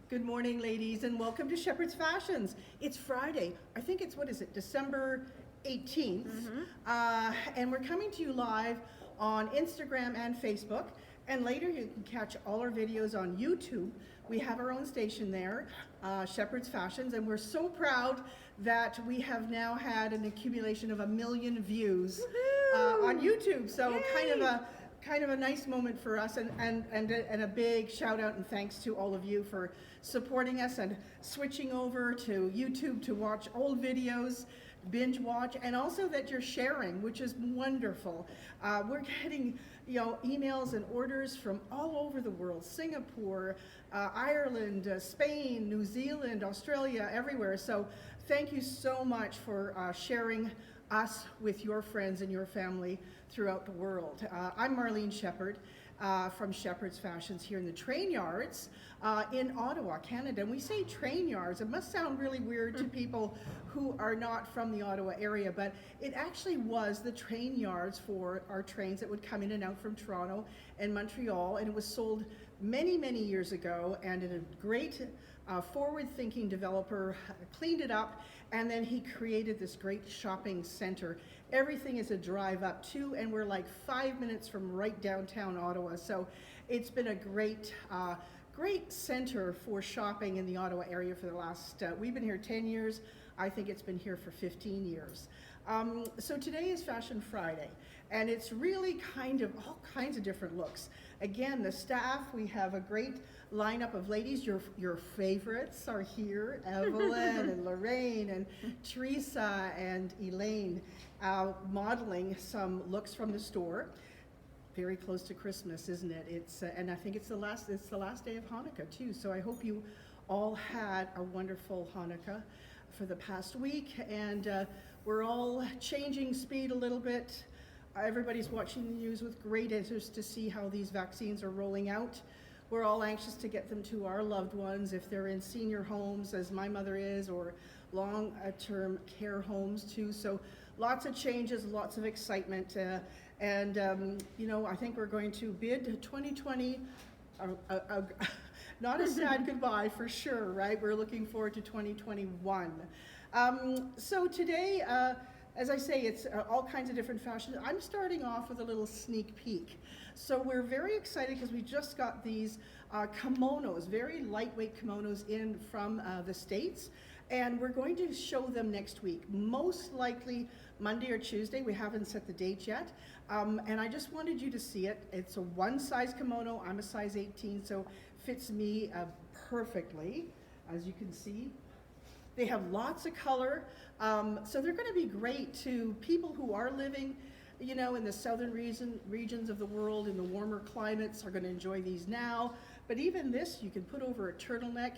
Good morning, ladies, and welcome to Shepherd's Fashions. It's Friday. I think it's, what is it, December 18th. And we're coming to you live on Instagram and Facebook. And later you can catch all our videos on YouTube. We have our own station there, Shepherd's Fashions, and we're so proud that we have now had an accumulation of 1 million views on YouTube. So kind of a nice moment for us, and a big shout out and thanks to all of you for supporting us and switching over to YouTube to watch old videos, binge watch, and also that you're sharing, which is wonderful. We're getting emails and orders from all over the world: Singapore, Ireland, Spain, New Zealand, Australia, everywhere. So thank you so much for sharing us with your friends and your family throughout the world. I'm Marlene Shepherd from Shepherd's Fashions here in the Train Yards in Ottawa, Canada. And we say Train Yards. It must sound really weird to people who are not from the Ottawa area, but it actually was the train yards for our trains that would come in and out from Toronto and Montreal, and it was sold many, many years ago, and a great forward-thinking developer cleaned it up, and then he created this great shopping center. Everything is a drive up to, and we're like 5 minutes from right downtown Ottawa. So it's been a great center for shopping in the Ottawa area for the last, we've been here 10 years. I think it's been here for 15 years. So today is Fashion Friday, and it's really kind of all kinds of different looks. Again, the staff, we have a great lineup of ladies. Your favorites are here: Evelyn and Lorraine and Teresa and Elaine, modeling some looks from the store. Very close to Christmas, isn't it? It's and I think it's the last day of Hanukkah too. So I hope you all had a wonderful Hanukkah for the past week, and we're all changing speed a little bit. Everybody's watching the news with great interest to see how these vaccines are rolling out. We're all anxious to get them to our loved ones if they're in senior homes, as my mother is, or long-term care homes too. So lots of changes, lots of excitement, and I think we're going to bid 2020 not a sad goodbye for sure, right? We're looking forward to 2021. So today, as I say, it's all kinds of different fashions. I'm starting off with a little sneak peek. So we're very excited because we just got these kimonos, very lightweight kimonos in from the States. And we're going to show them next week, most likely Monday or Tuesday. We haven't set the date yet. And I just wanted you to see it. It's a one-size kimono. I'm a size 18, so fits me perfectly, as you can see. They have lots of color, so they're going to be great to people who are living, in the southern regions of the world, in the warmer climates, are going to enjoy these now. But even this, you can put over a turtleneck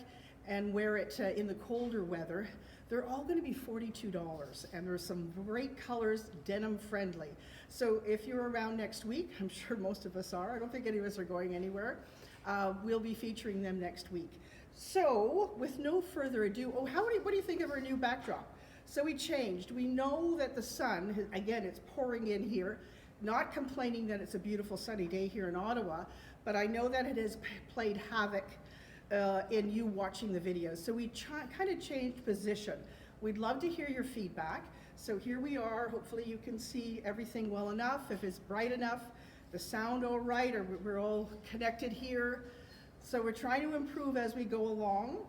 and wear it in the colder weather. They're all going to be $42, and there's some great colors, denim friendly. So if you're around next week, I'm sure most of us are. I don't think any of us are going anywhere. We'll be featuring them next week. So with no further ado, what do you think of our new backdrop? So we changed. We know that the sun, again, it's pouring in here, not complaining that it's a beautiful sunny day here in Ottawa, but I know that it has played havoc in you watching the videos. So we kind of changed position. We'd love to hear your feedback. So here we are. Hopefully you can see everything well enough. If it's bright enough, the sound all right, or we're all connected here. So we're trying to improve as we go along.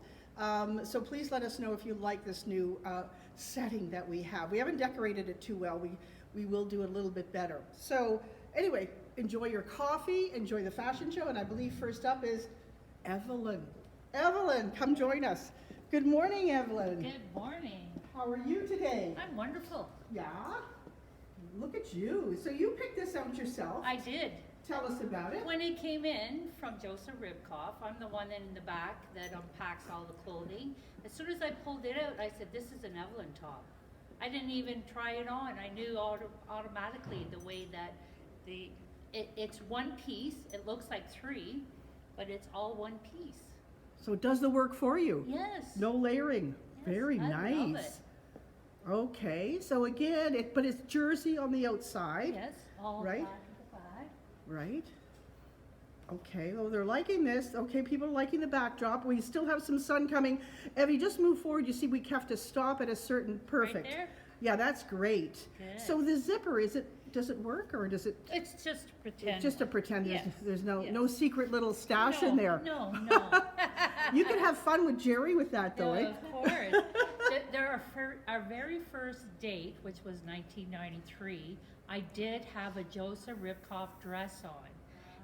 So please let us know if you like this new setting that we have. We haven't decorated it too well. We will do it a little bit better. So anyway, enjoy your coffee, enjoy the fashion show, and I believe first up is Evelyn. Evelyn, come join us. Good morning, Evelyn. Good morning. How are you today? I'm wonderful. Yeah? Look at you. So you picked this out yourself. I did. Tell us about it. When it came in from Joseph Ribkoff, I'm the one in the back that unpacks all the clothing. As soon as I pulled it out, I said, this is an Evelyn top. I didn't even try it on. I knew automatically the way that it's one piece. It looks like three, but it's all one piece. So it does the work for you? Yes. No layering. Yes, Very I nice. love it. Okay, so again, but it's jersey on the outside. Yes, all right? back to the back. Right. Okay, well, they're liking this. Okay, people are liking the backdrop. We still have some sun coming. Evie, just move forward. You see we have to stop at a certain, perfect. Right there? Yeah, that's great. Good. So the zipper, does it work or does it? It's just a pretend. It's just a pretend. Yes. There's no Yes. no secret little stash in there. No. You can have fun with Jerry with that though, eh? Of course. Our very first date, which was 1993, I did have a Joseph Ribkoff dress on,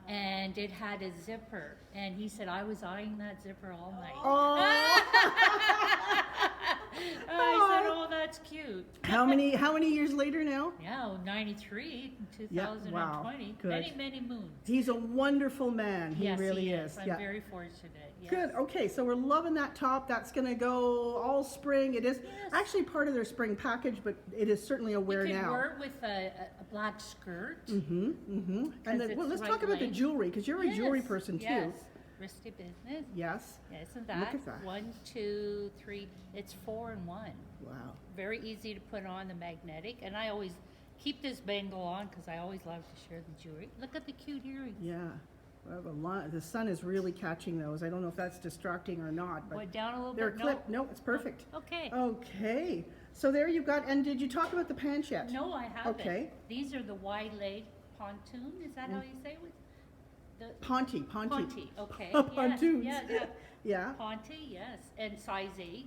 and it had a zipper, and he said I was eyeing that zipper all night. Oh. I said, oh, that's cute. How many years later now? Yeah, 93, Yeah, 2020, wow, good. many moons. He's a wonderful man. He Yes, really he is. I'm Yeah. very fortunate. Yes. Good. Okay, so we're loving that top. That's going to go all spring. It is Yes. actually part of their spring package, but it is certainly a wear You can now. wear it with a black skirt. Mm-hmm. Mm-hmm. And Because well, it's let's right talk about the length. jewelry because you're a jewelry Yes, person too. Yes. Risky business. Yes. Yes, and Look that. at that. 1, 2, 3. It's 4 in 1. Wow. Very easy to put on the magnetic, and I always keep this bangle on because I always love to share the jewelry. Look at the cute earrings. Yeah. Well, the sun is really catching those. I don't know if that's distracting or not, but Go down a little they're bit. clipped. No, it's perfect. Okay. Okay. So there you've got. And did you talk about the pants yet? No, I haven't. Okay. These are the wide leg pontoon. Is that how you say it? Ponte. Ponte. Okay. Pontoons. Yes. Yeah. Yeah. Ponte. Yes. And size 8.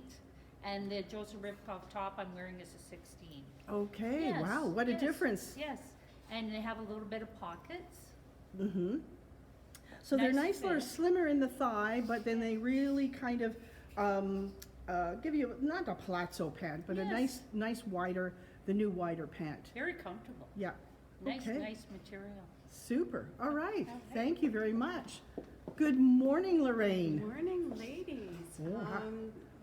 And the Joseph Ribkoff top I'm wearing is a 16. Okay. Yes, Wow. What a yes, difference. Yes. And they have a little bit of pockets. Mm-hmm. So they're Nice nice, they're fit. slimmer in the thigh, but then they really kind of give you not a palazzo pant, but a Yes. nice wider, the new wider pant. Very comfortable. Yeah. Nice, Okay. nice material. Super. All right. Okay. Thank you very much. Good morning, Lorraine. Morning, ladies. Oh, hi.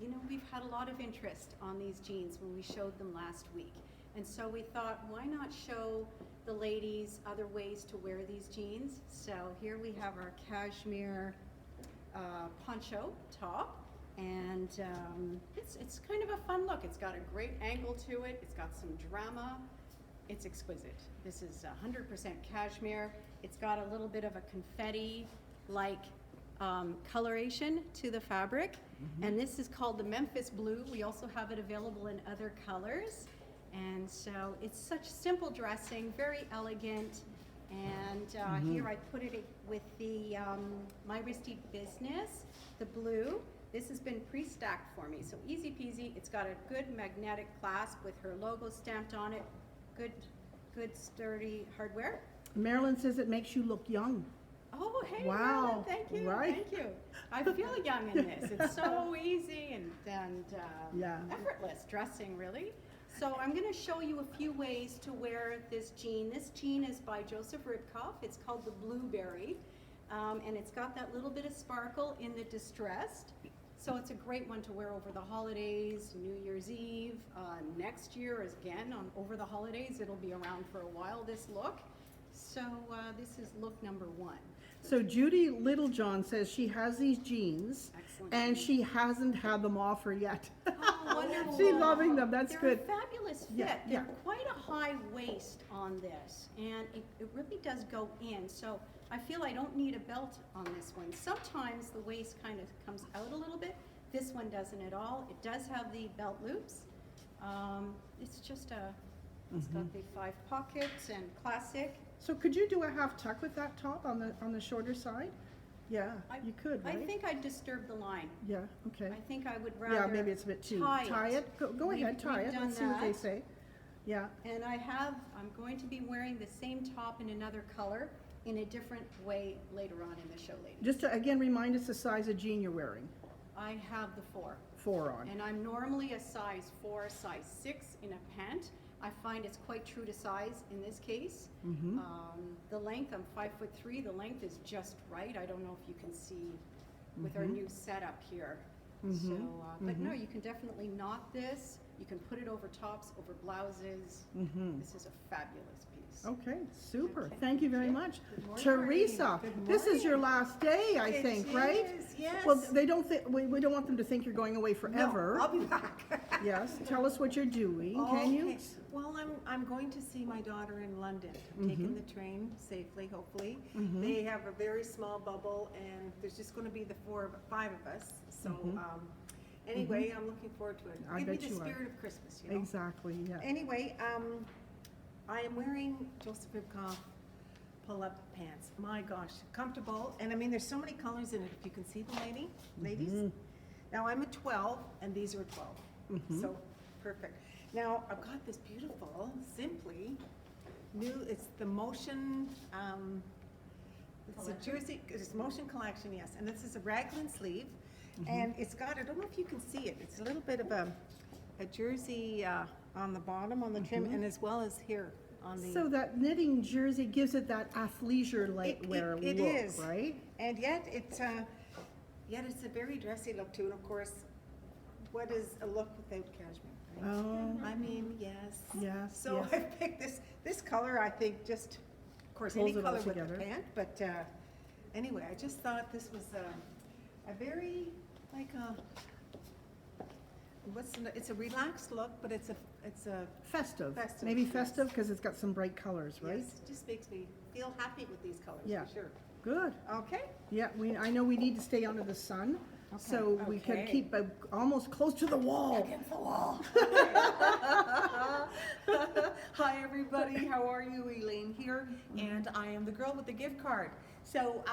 You know, we've had a lot of interest on these jeans when we showed them last week. And so we thought, why not show the ladies other ways to wear these jeans? So here we have our cashmere poncho top. And it's kind of a fun look. It's got a great angle to it. It's got some drama. It's exquisite. This is 100% cashmere. It's got a little bit of a confetti-like coloration to the fabric. And this is called the Memphis Blue. We also have it available in other colors. And so it's such simple dressing, very elegant. And here I put it with the My Risty Business, the blue. This has been pre-stacked for me, so easy peasy. It's got a good magnetic clasp with her logo stamped on it. Good sturdy hardware. Marilyn says it makes you look young. Oh, hey, Wow, Marilyn, thank you, right? thank you. I feel young in this. It's so easy and Yeah. effortless dressing, really. So I'm going to show you a few ways to wear this jean. This jean is by Joseph Ribkoff. It's called the Blueberry, and it's got that little bit of sparkle in the distressed. So it's a great one to wear over the holidays, New Year's Eve. Next year, again, over the holidays, it'll be around for a while, this look. So this is look number 1. So Judy Littlejohn says she has these jeans Excellent. and she hasn't had them off her yet. Oh, wonderful. She's loving them. That's They're good. a fabulous fit. Yeah, They're yeah. quite a high waist on this, and it really does go in. So I feel I don't need a belt on this one. Sometimes the waist kind of comes out a little bit. This one doesn't at all. It does have the belt loops. It's just it's got the 5 pockets and classic. So could you do a half tuck with that top on the shorter side? Yeah, you could, right? I think I'd disturb the line. Yeah, okay. I think I would rather Yeah, maybe it's a bit too. tie it. Go We've- ahead, tie we've it. done Let's see what they that. say. Yeah. And I'm going to be wearing the same top in another color in a different way later on in the show, ladies. Just to again remind us the size of jean you're wearing. I have the 4. 4 on. And I'm normally a size 4, size 6 in a pant. I find it's quite true to size in this case. The length, I'm 5'3". The length is just right. I don't know if you can see with our new setup here. So, but no, you can definitely knot this. You can put it over tops, over blouses. This is a fabulous piece. Okay, super. Okay. Thank you very Okay. much. Good morning, Teresa, Lorraine. Good this is your morning. last day, I It think, right? is, yes. Well, they don't think, we don't want them to think you're going away forever. No, I'll be back. Yes, tell us what you're doing, can you? Okay. Well, I'm going to see my daughter in London. I'm taking the train safely, hopefully. Mhm. They have a very small bubble, and there's just going to be the 5 of us. So anyway, I'm looking forward to it. I Give me bet the you are. spirit of Christmas, you know. Exactly, yeah. Anyway, I am wearing Joseph Ribkoff pull-up pants. My gosh, comfortable. And I mean, there's so many colors in it. If you can see the ladies. Mhm. Now I'm a 12, and these are a 12. Mhm. So perfect. Now I've got this beautiful, simply new. It's the Motion. It's a jersey. It's Motion collection, yes. And this is a raglan sleeve, and it's got. I don't know if you can see it. It's a little bit of a jersey on the bottom on the trim, and as well as here on the. So that knitting jersey gives it that athleisure-like wear it look, is. right? And yet it's a very dressy look too. And of course, what is a look without cashmere? Right? Oh, I mean, yes. yes, So yes. I picked this color. I think just, of course, Pulls any it all color with the together. pant. But anyway, I just thought this was a very like a. It's a relaxed look, but it's a Festive, Festive, maybe yes. festive, because it's got some bright colors, right? yes, it just makes me feel happy with these colors Yeah. for sure. Good. Okay. Yeah, I know we need to stay under the sun, so we could Okay. keep almost close to the wall. Against the wall. Hi everybody, how are you? Elaine here, and I am the girl with the gift card. So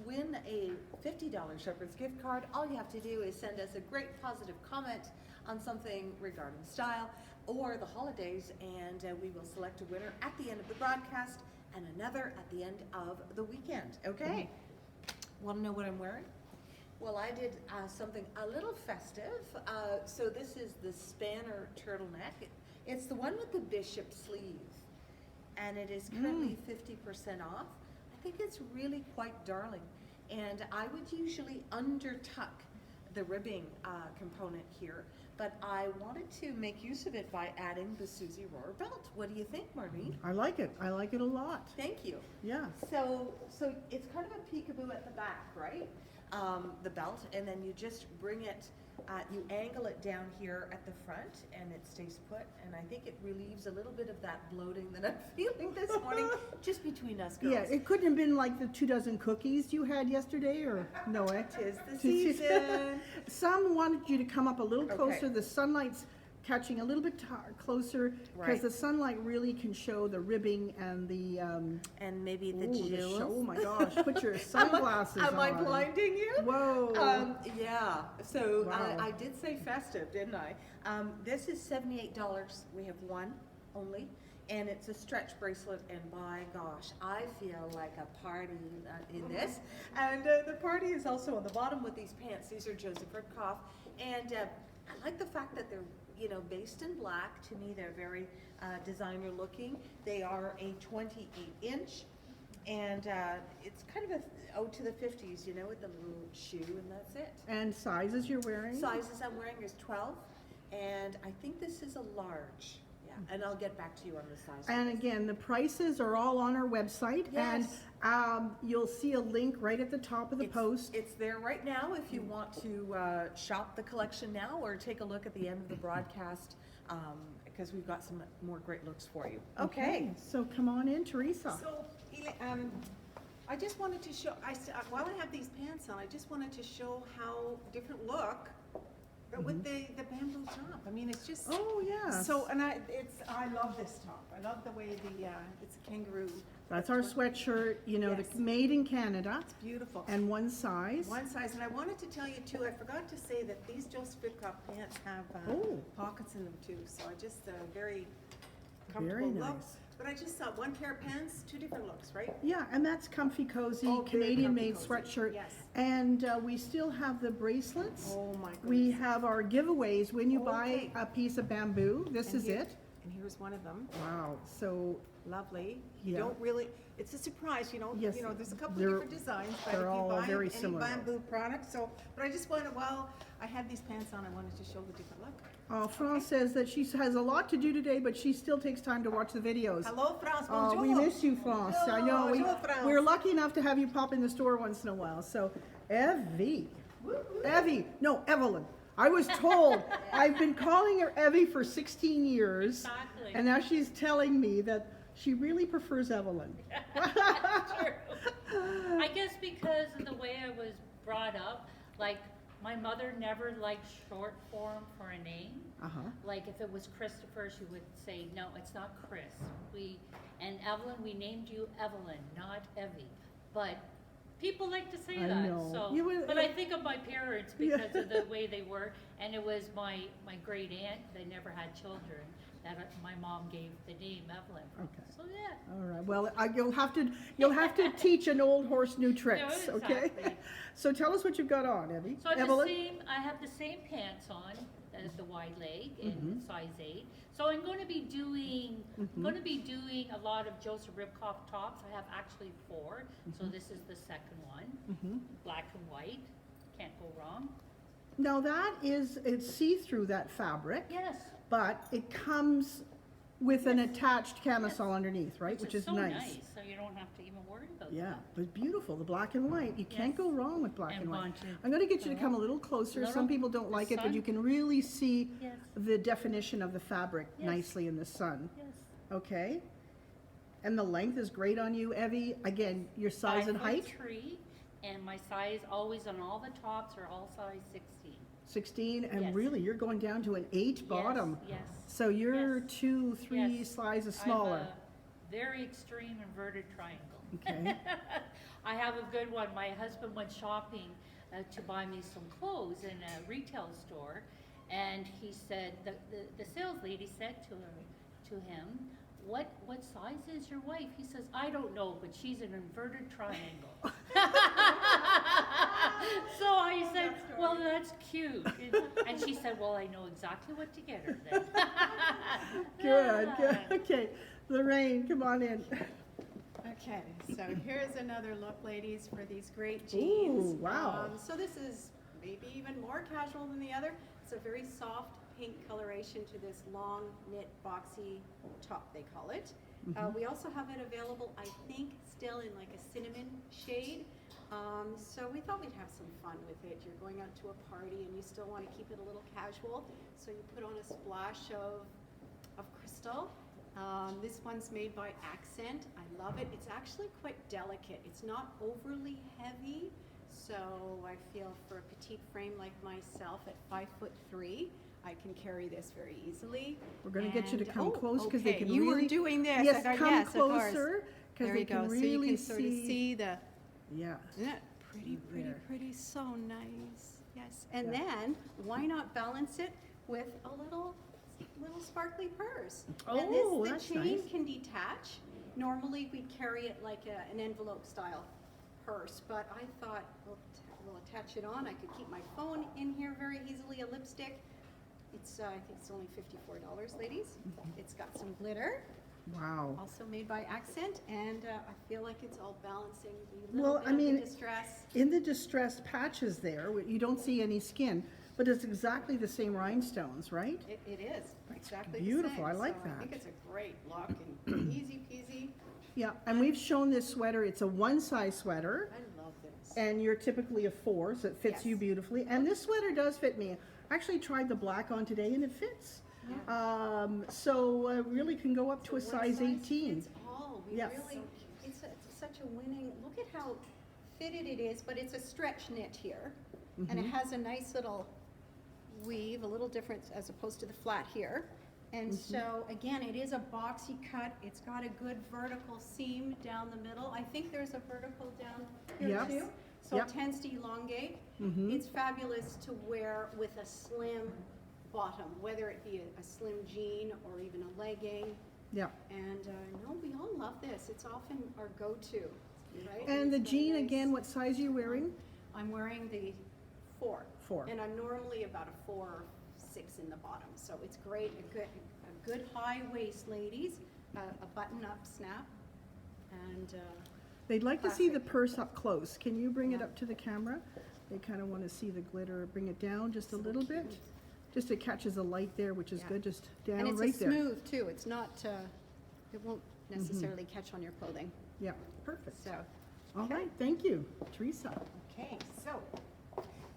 win a $50 Shepherd's gift card. All you have to do is send us a great positive comment on something regarding style or the holidays, and we will select a winner at the end of the broadcast and another at the end of the weekend. Okay? Want to know what I'm wearing? Well, I did something a little festive. So this is the Spanner turtleneck. It's the one with the bishop sleeve, and it is currently 50% off. I think it's really quite darling, and I would usually undertuck the ribbing component here, but I wanted to make use of it by adding the Susie Rohr belt. What do you think, Marlene? I like it a lot. Thank you. Yeah. So it's kind of a peekaboo at the back, right? The belt, and then you just bring it, you angle it down here at the front, and it stays put, and I think it relieves a little bit of that bloating that I'm feeling this morning, just between us girls. Yeah, it couldn't have been like the 2 dozen cookies you had yesterday, or no, eh? Tis the season. Some wanted you to come up a little Okay. closer. The sunlight's catching a little bit closer, because Right. the sunlight really can show the ribbing and the And maybe the ooh, jewels. oh my gosh, put your sunglasses on. Am I blinding you? Whoa. Yeah, so Wow. I did say festive, didn't I? This is $78. We have one only, and it's a stretch bracelet, and by gosh, I feel like a party in this. And the party is also on the bottom with these pants. These are Joseph Ribkoff, and I like the fact that they're based in black. To me, they're very designer looking. They are a 28-inch. And it's kind of a ode to the 50s, with the little shoe, and that's it. And sizes you're wearing? Sizes I'm wearing is 12, and I think this is a large. Yeah, and I'll get back to you on the size. And again, the prices are all on our website, Yes. and you'll see a link right at the top of the post. It's there right now if you want to shop the collection now or take a look at the end of the broadcast, because we've got some more great looks for you. Okay. So come on in, Teresa. So, I just wanted to show, while I have these pants on, I just wanted to show how different look, but with the bamboo top. I mean, it's just. Oh, yes. So, and I love this top. I love the way it's a kangaroo. That's our sweatshirt, Yes. the made in Canada, It's beautiful. and one size. One size, and I wanted to tell you too, I forgot to say that these Joseph Ribkoff pants have Oh. pockets in them too, so I just, very Very comfortable look. nice. But I just saw one pair of pants, 2 different looks, right? Yeah, and that's comfy cozy, Oh, very Canadian-made comfy cozy. sweatshirt. Yes. And we still have the bracelets. Oh my goodness. We have our giveaways when you buy Okay. a piece of bamboo. This And is here- it. And here's one of them, Wow, so lovely. You Yeah. don't really, it's a surprise, Yes, there's a couple they're- of different designs, but if they're you all buy very any similar, though. bamboo product, but I just wanted, while I had these pants on, I wanted to show the different look. France says that she has a lot to do today, but she still takes time to watch the videos. Hello, France. Oh, Bonjour. we miss you, France. I know. Bonjour, France. We're lucky enough to have you pop in the store once in a while. So, Evelyn. I was told. I've been calling her Evie for 16 years. Exactly. And now she's telling me that she really prefers Evelyn. True. I guess because of the way I was brought up, like my mother never liked short form for a name. Uh-huh. Like if it was Christopher, she would say, no, it's not Chris. And Evelyn, we named you Evelyn, not Evie. But people like to say I that. know. So, You would- but I think of my parents because of the way they were, and it was my great aunt. They never had children. That my mom gave the name Evelyn. Okay. So yeah. All right. Well, you'll have to teach an old horse new tricks. No, Okay. exactly. So tell us what you've got on, Evie. So Evelyn. I have the same pants on, the wide leg in Mhm. size 8. So I'm going to be doing a lot of Joseph Ribkoff tops. I have actually 4. So this is the second one, Mhm. black and white. Can't go wrong. Now it's see-through, that fabric, Yes. but it comes with an attached camisole underneath, right? Which is so nice. So you don't have to even worry about Yeah, that. but beautiful, the black and white. You can't Yes. go wrong with black and white. want to I'm going to get you to go come a up. little closer. Little- Some people don't the like it, but sun? you can really see Yes. the definition of the fabric Yes. nicely in the sun. Yes. Okay? And the length is great on you, Evie. Again, your size and height? 5'3", and my size always on all the tops are all size 16. 16, and Yes. really, you're going down to an 8 bottom. Yes. So you're Yes. 2, 3 Yes. sizes smaller. I'm a very extreme inverted triangle. Okay. I have a good one. My husband went shopping to buy me some clothes in a retail store, and he said, the sales lady said to him, what size is your wife? He says, I don't know, but she's an inverted triangle. So I said, well, that's cute. And she said, well, I know exactly what to get her then. Good. Okay, Lorraine, come on in. Okay, so here's another look, ladies, for these great jeans. Ooh, wow. So this is maybe even more casual than the other. It's a very soft pink coloration to this long knit boxy top, they call it. We also have it available, I think, still in like a cinnamon shade. So we thought we'd have some fun with it. You're going out to a party and you still want to keep it a little casual. So you put on a splash of crystal. This one's made by Accent. I love it. It's actually quite delicate. It's not overly heavy. So I feel for a petite frame like myself at 5'3", I can carry this very easily. We're going to get you to And- come close because they okay, can you really. were doing this. Yes, I thought, come yes, of course. closer because There they you go. can So you really can sort of see the. Yeah. Isn't it pretty, pretty, There. pretty? So nice. Yes. And Yeah. then why not balance it with a little sparkly purse? Oh, and that's the chain nice. can detach. Normally we'd carry it like an envelope style purse, but I thought we'll attach it on. I could keep my phone in here very easily. A lipstick. It's I think it's only $54, ladies. It's got some glitter. Wow. Also made by Accent, and I feel like it's all balancing the little Well, bit I of the mean, distress. in the distressed patches there, you don't see any skin, but it's exactly the same rhinestones, right? It is exactly beautiful. the same. I like so that. I think it's a great look and easy peasy. Yeah, and we've shown this sweater. It's a one-size sweater, I love this. and you're typically a 4, so it fits Yes. you beautifully. And this sweater does fit me. I actually tried the black on today, and it fits. So really can go up to a One size 18. Fits all. We Yes. really, it's such a winning. Look at how fitted it is, but it's a stretch knit here, and it has a nice little weave, a little different as opposed to the flat here. And so again, it is a boxy cut. It's got a good vertical seam down the middle. I think there's a vertical down here Yep. too. So Yep. it tends to elongate. Mhm. It's fabulous to wear with a slim bottom, whether it be a slim jean or even a legging. Yeah. And no, we all love this. It's often our go-to, right? And the It's very jean, nice. again, what size are you wearing? I'm wearing the 4. 4. And I'm normally about a 4 or 6 in the bottom. So it's great, a good high waist, ladies, a button-up snap, and They'd like to see the classic. purse up close. Can you bring it Yeah. up to the camera? They kind of want to see the glitter. Bring it down just a little bit. just it catches the light there, which is Yeah. good, just down And it's right there. smooth too, it's not, it won't necessarily catch on your clothing, Yeah, perfect. so. All right, thank you, Teresa. Okay, so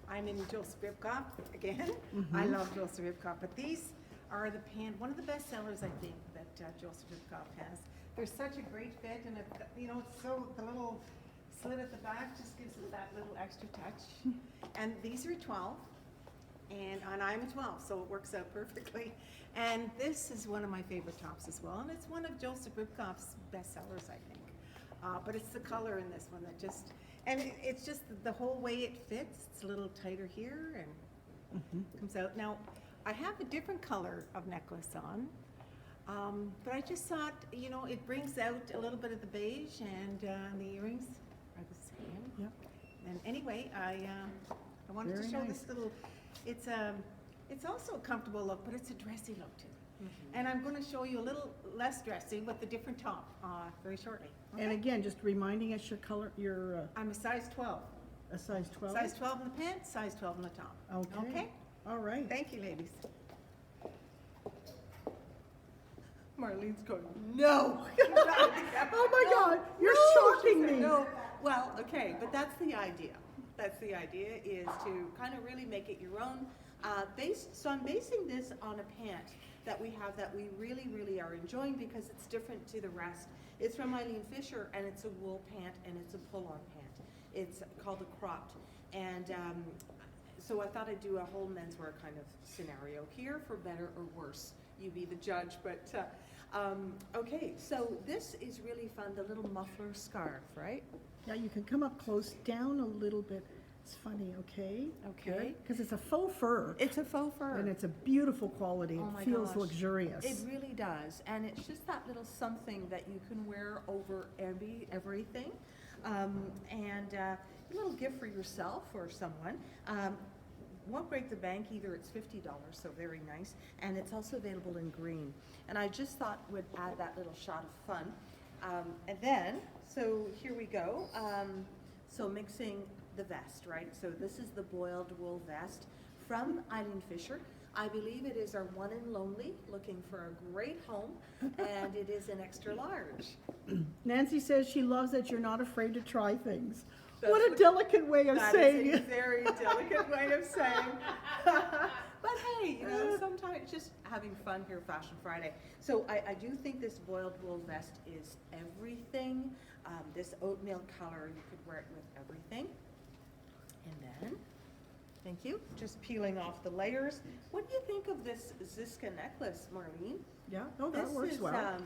I'm in Joseph Ribkoff again. I love Joseph Ribkoff, but these are the one of the best sellers I think that Joseph Ribkoff has. They're such a great fit, and it's so the little slit at the back just gives it that little extra touch. And these are 12, and I'm a 12, so it works out perfectly. And this is one of my favorite tops as well, and it's one of Joseph Ribkoff's best sellers, I think. But it's the color in this one that just, and it's just the whole way it fits. It's a little tighter here and comes out. Now, I have a different color of necklace on, but I just thought, it brings out a little bit of the beige, and the earrings are the same. Yep. And anyway, I wanted Very to show nice. this little, it's also a comfortable look, but it's a dressy look too. And I'm going to show you a little less dressy with a different top very shortly. And Okay? again, just reminding us your color, your, I'm a size 12. a size 12? Size 12 in the pants, size 12 in the top. Okay. Okay? All right. Thank you, ladies. Marlene's going, no. Oh my God, you're shocking me. No, well, okay, but that's the idea. That's the idea, is to kind of really make it your own. So I'm basing this on a pant that we have that we really, really are enjoying because it's different to the rest. It's from Eileen Fisher, and it's a wool pant, and it's a pull-on pant. It's called a cropped. And so I thought I'd do a whole menswear kind of scenario here, for better or worse. You be the judge, but okay, so this is really fun, the little muffler scarf, right? Yeah, you can come up close, down a little bit. It's funny, okay? Okay. Because it's a faux fur. It's a faux fur. And it's a beautiful quality. Oh It my feels gosh. luxurious. It really does, and it's just that little something that you can wear over everything, and a little gift for yourself or someone. Won't break the bank either. It's $50, so very nice, and it's also available in green. And I just thought would add that little shot of fun. And then, so here we go. So mixing the vest, right? So this is the boiled wool vest from Eileen Fisher. I believe it is our one and lonely, looking for a great home, and it is an extra large. Nancy says she loves that you're not afraid to try things. That's What a what- delicate way of That saying is a it. very delicate way of saying. But hey, sometimes just having fun here, Fashion Friday. So I do think this boiled wool vest is everything. This oatmeal color, you could wear it with everything. And then, thank you, just peeling off the layers. What do you think of this Ziska necklace, Marlene? Yeah, no, that works well.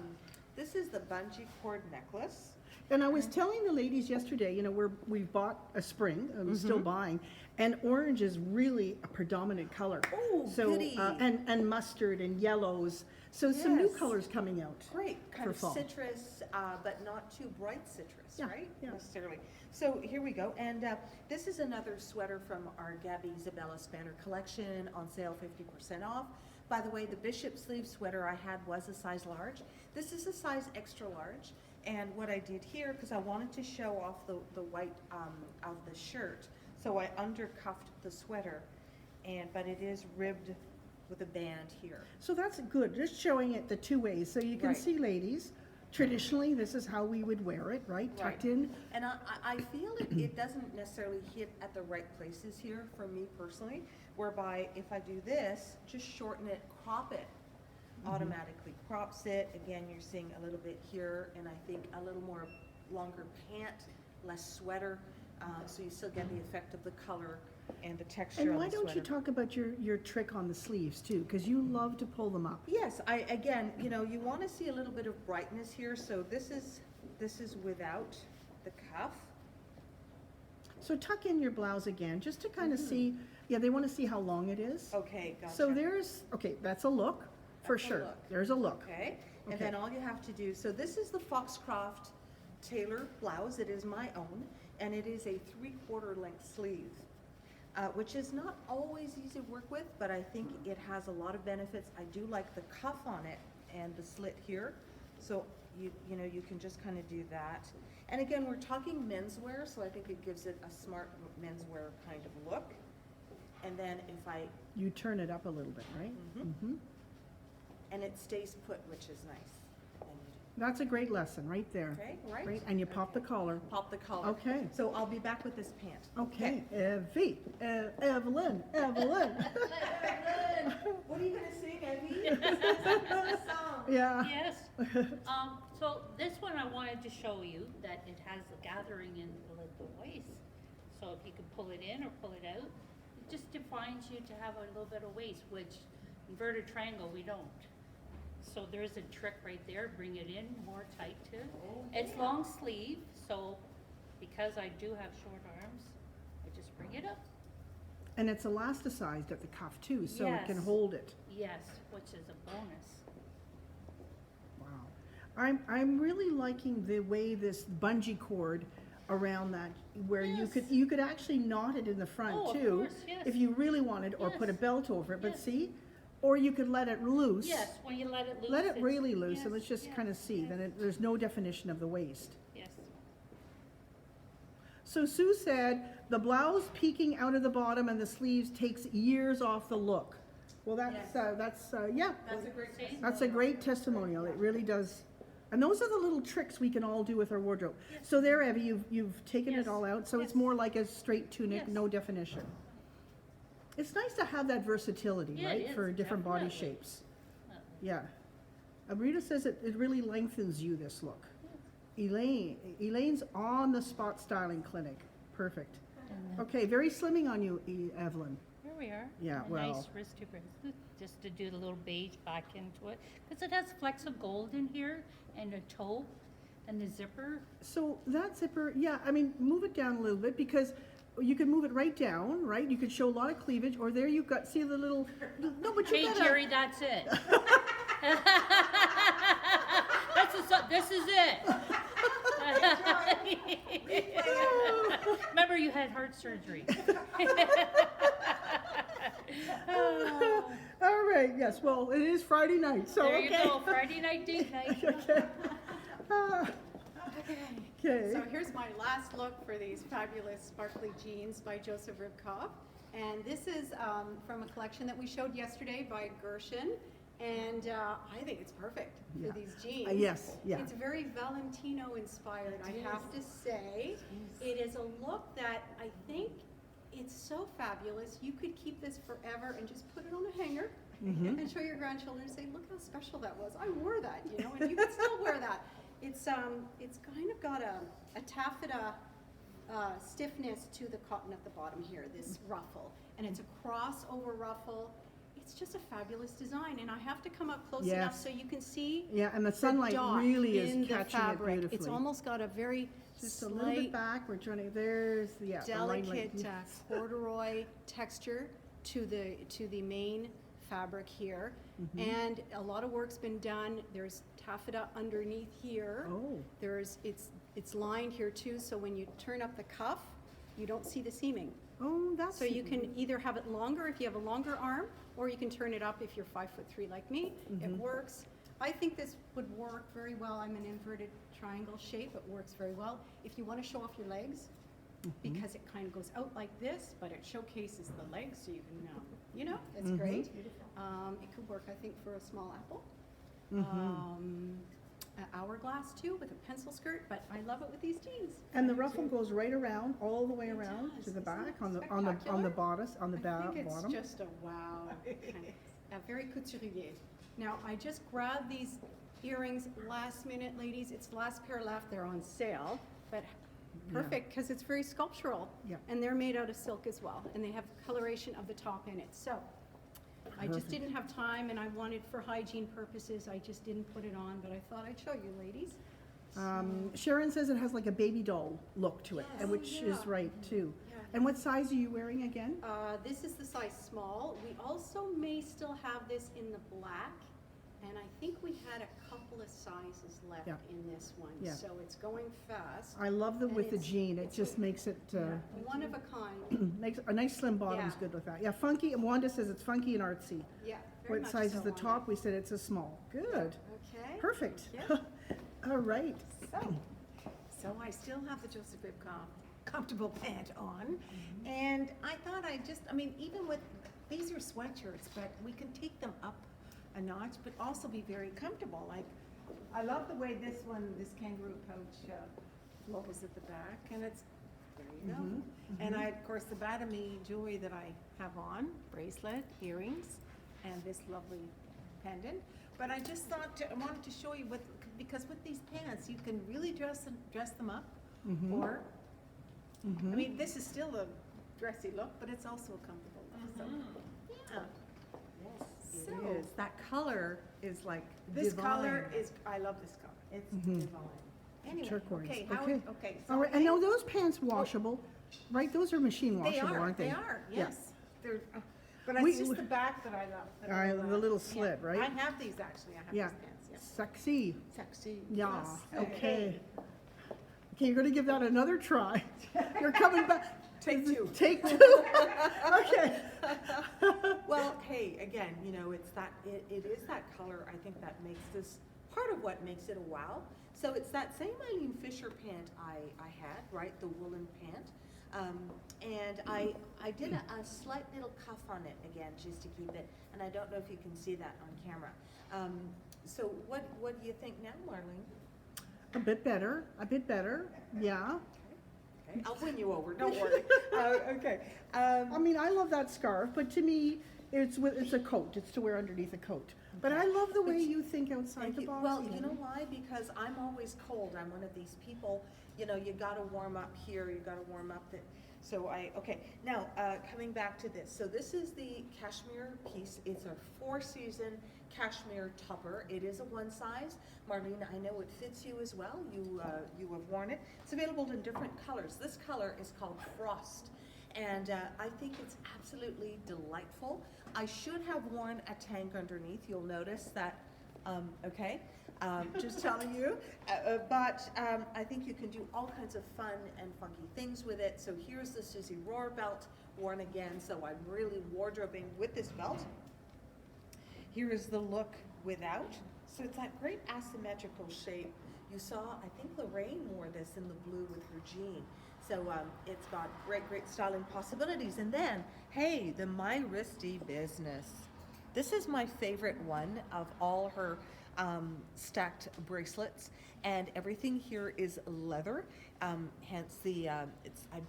This is the bungee cord necklace. And I was telling the ladies yesterday, we've bought a spring, I'm still buying, and orange is really a predominant color. Oh, So, goody. and mustard and yellows. So some new Yes. colors coming out. Great, kind for of fall. citrus, but not too bright citrus, Yeah, right? yeah. Necessarily. So here we go, and this is another sweater from our Gabby Isabella Spanner collection, on sale 50% off. By the way, the bishop sleeve sweater I had was a size large. This is a size extra large, and what I did here, because I wanted to show off the white of the shirt, so I undercuffed the sweater, but it is ribbed with a band here. So that's good, just showing it the two ways. So you can Right. see, ladies, traditionally, this is how we would wear it, right? Tucked in. And I feel it doesn't necessarily hit at the right places here for me personally, whereby if I do this, just shorten it, crop it, automatically crops it. Again, you're seeing a little bit here, and I think a little more longer pant, less sweater, so you still get the effect of the color and the texture And of why the don't you sweater. talk about your trick on the sleeves too? Because you love to pull them up. Yes, again, you want to see a little bit of brightness here, so this is without the cuff. So tuck in your blouse again, just to kind of see, they want to see how long it is. Okay, gotcha. So that's a look, for That's a sure. look. There's a look. Okay, and Okay. then all you have to do, so this is the Foxcroft tailor blouse. It is my own, and it is a 3/4 length sleeve, which is not always easy to work with, but I think it has a lot of benefits. I do like the cuff on it and the slit here, so you can just kind of do that. And again, we're talking menswear, so I think it gives it a smart menswear kind of look. and then if I, You turn it up a little bit, right? Mhm. and it stays put, which is nice. And That's a great lesson, right there. Okay, right? Right, and you pop the collar. Pop the collar. Okay. So I'll be back with this pant. Okay, Evelyn. What are you gonna sing, Evie? Yeah. Yes. So this one I wanted to show you that it has the gathering in the waist. So if you can pull it in or pull it out, it just defines you to have a little bit of waist, which inverted triangle, we don't. So there's a trick right there, bring it in more tight too. It's long sleeve, so because I do have short arms, I just bring it up. And it's elasticized at the cuff too, so it can Yes. hold it. Yes, which is a bonus. Wow. I'm really liking the way this bungee cord around that, where Yes. you could actually knot it in the front Oh, of too, course, yes. if you really wanted, or put a Yes. belt over it, but Yes. see? Or you could let it loose. Yes, when you let it loose. Let it it's- really loose, and yes, let's just yes, kind of see, yes, then there's no definition of the waist. Yes. So Sue said, the blouse peeking out of the bottom and the sleeves takes years off the look. Well, yeah, That's a great See? that's a great testimonial, it really does. And those are the little tricks we can all do with our wardrobe. So there, Evie, you've taken Yes. it all out, so it's Yes. more like a straight tunic, Yes. no definition. It's nice to have that versatility, Yeah, right, it for is, different body definitely. shapes. Yeah. Rita says it really lengthens you, this look. Elaine's on the spot styling clinic, perfect. Okay, very slimming on you, Evelyn. Here we are. Yeah, A well. nice wristy bracelet, just to do the little beige back into it. Because it has flecks of gold in here, and a taupe, and the zipper. So that zipper, yeah, I mean, move it down a little bit, because you can move it right down, right? You could show a lot of cleavage, or there you've got, see the little, no, but you Hey, gotta. Jerry, that's it. This is it. Remember, you had heart surgery. All right, yes, well, it is Friday night, so, There okay. you go, Friday night, date night. Okay. Okay. So here's my last look for these fabulous sparkly jeans by Joseph Ribkoff. And this is from a collection that we showed yesterday by Gershon. And I think it's perfect for Yeah. these jeans. Yes, yeah. It's very Valentino-inspired, I have to say. It is a look that I think it's so fabulous. You could keep this forever and just put it on a hanger and show your grandchildren and say, look how special that was. I wore that, you know, and you can still wear that. It's kind of got a taffeta stiffness to the cotton at the bottom here, this ruffle. And it's a crossover ruffle. It's just a fabulous design, and I have to come up close enough Yes. so you can see Yeah, and the the sunlight dot really in is the catching it fabric. beautifully. It's almost got a very Just a little bit slight, back, we're trying to, there's, yeah. the line delicate light. corduroy texture to the main fabric here. Mm-hmm. And a lot of work's been done. There's taffeta underneath here. Oh, It's lined here too, so when you turn up the cuff, you don't see the seaming. oh, that's. So you can either have it longer if you have a longer arm, or you can turn it up if you're 5'3" like me. It works. I think this would work very well. I'm an inverted triangle shape. It works very well. If you want to show off your legs, because it kind of goes out like this, but it showcases the legs, so you can, you know, it's great. It could work, I think, for a small apple. An hourglass too, with a pencil skirt, but I love it with these jeans. And the ruffle goes right around, all the way It around does. to the Isn't back, that on the spectacular? bodice, on the I think bottom. it's just a wow, a very couturier. Now, I just grabbed these earrings last minute, ladies. It's the last pair left. They're on sale, but perfect because it's very sculptural. Yeah. And they're made out of silk as well, and they have coloration of the top in it. So I just Perfect. didn't have time, and I wanted, for hygiene purposes, I just didn't put it on, but I thought I'd show you, ladies. Sharon says it has like a baby doll look to it, Yes. and which is Yeah. right too. Yeah. And what size are you wearing again? This is the size small. We also may still have this in the black, and I think we had a couple of sizes left Yeah. in this one. Yeah. So it's going fast. I love the And with the it's- jean, it it's just makes it, One of a kind. makes, a nice slim bottom's Yeah. good with that. Yeah, funky, and Wanda says it's funky and artsy. Yeah. very What much size so, is the Wanda. top? We said it's a small. Good, Okay. perfect. Thank you. All right. So I still have the Joseph Ribkoff comfortable pant on. And I thought even with, these are sweatshirts, but we can take them up a notch, but also be very comfortable. Like, I love the way this kangaroo pouch flows at the back, and it's, there you go. And of course, the Batami jewelry that I have on, bracelet, earrings, and this lovely pendant. But I just thought, I wanted to show you because with these pants, you can really dress them up, or, I mean, this is still a dressy look, but it's also a comfortable look, so, yeah. It is. That color is like This divine. color is, I love this color. It's divine. Anyway, Turquoise. okay, Okay. so. All right, and now those pants washable, right? Those are machine They washable, aren't they? They are, Yeah. yes. They're, but We- it's just the back that I love. that All I right, love. the little Yeah. slit, right? I have these actually, I have Yeah. these pants, yeah. Sexy. Sexy. Yeah, Yes. okay. Okay, you're gonna give that another try. You're coming back. Take two. Take two? Okay. Well, hey, again, you know, it's that, it is that color, I think that makes this, part of what makes it a wow. So it's that same Eileen Fisher pant I had, right, the woolen pant. And I did a slight little cuff on it again, just to keep it, and I don't know if you can see that on camera. So what do you think now, Marlene? A bit better, yeah. Okay, I'll win you over, don't worry. Okay. I mean, I love that scarf, but to me, it's a coat. It's to wear underneath a coat. But I love the way you think outside Thank the you. box. Well, you know why? Because I'm always cold. I'm one of these people, you know, you gotta warm up here, you gotta warm up that. So okay. Now, coming back to this. So this is the cashmere piece. It's a 4-season cashmere topper. It is a one size. Marlene, I know it fits you as well. You have worn it. It's available in different colors. This color is called Frost. And I think it's absolutely delightful. I should have worn a tank underneath. You'll notice that, okay, just telling you. But I think you can do all kinds of fun and funky things with it. So here's the Susie Rohr belt worn again. So I'm really wardrobing with this belt. Here is the look without. So it's that great asymmetrical shape. You saw, I think Lorraine wore this in the blue with her jean. So it's got great styling possibilities. And then, hey, the My Wristy business. This is my favorite one of all her stacked bracelets, and everything here is leather. Hence the, I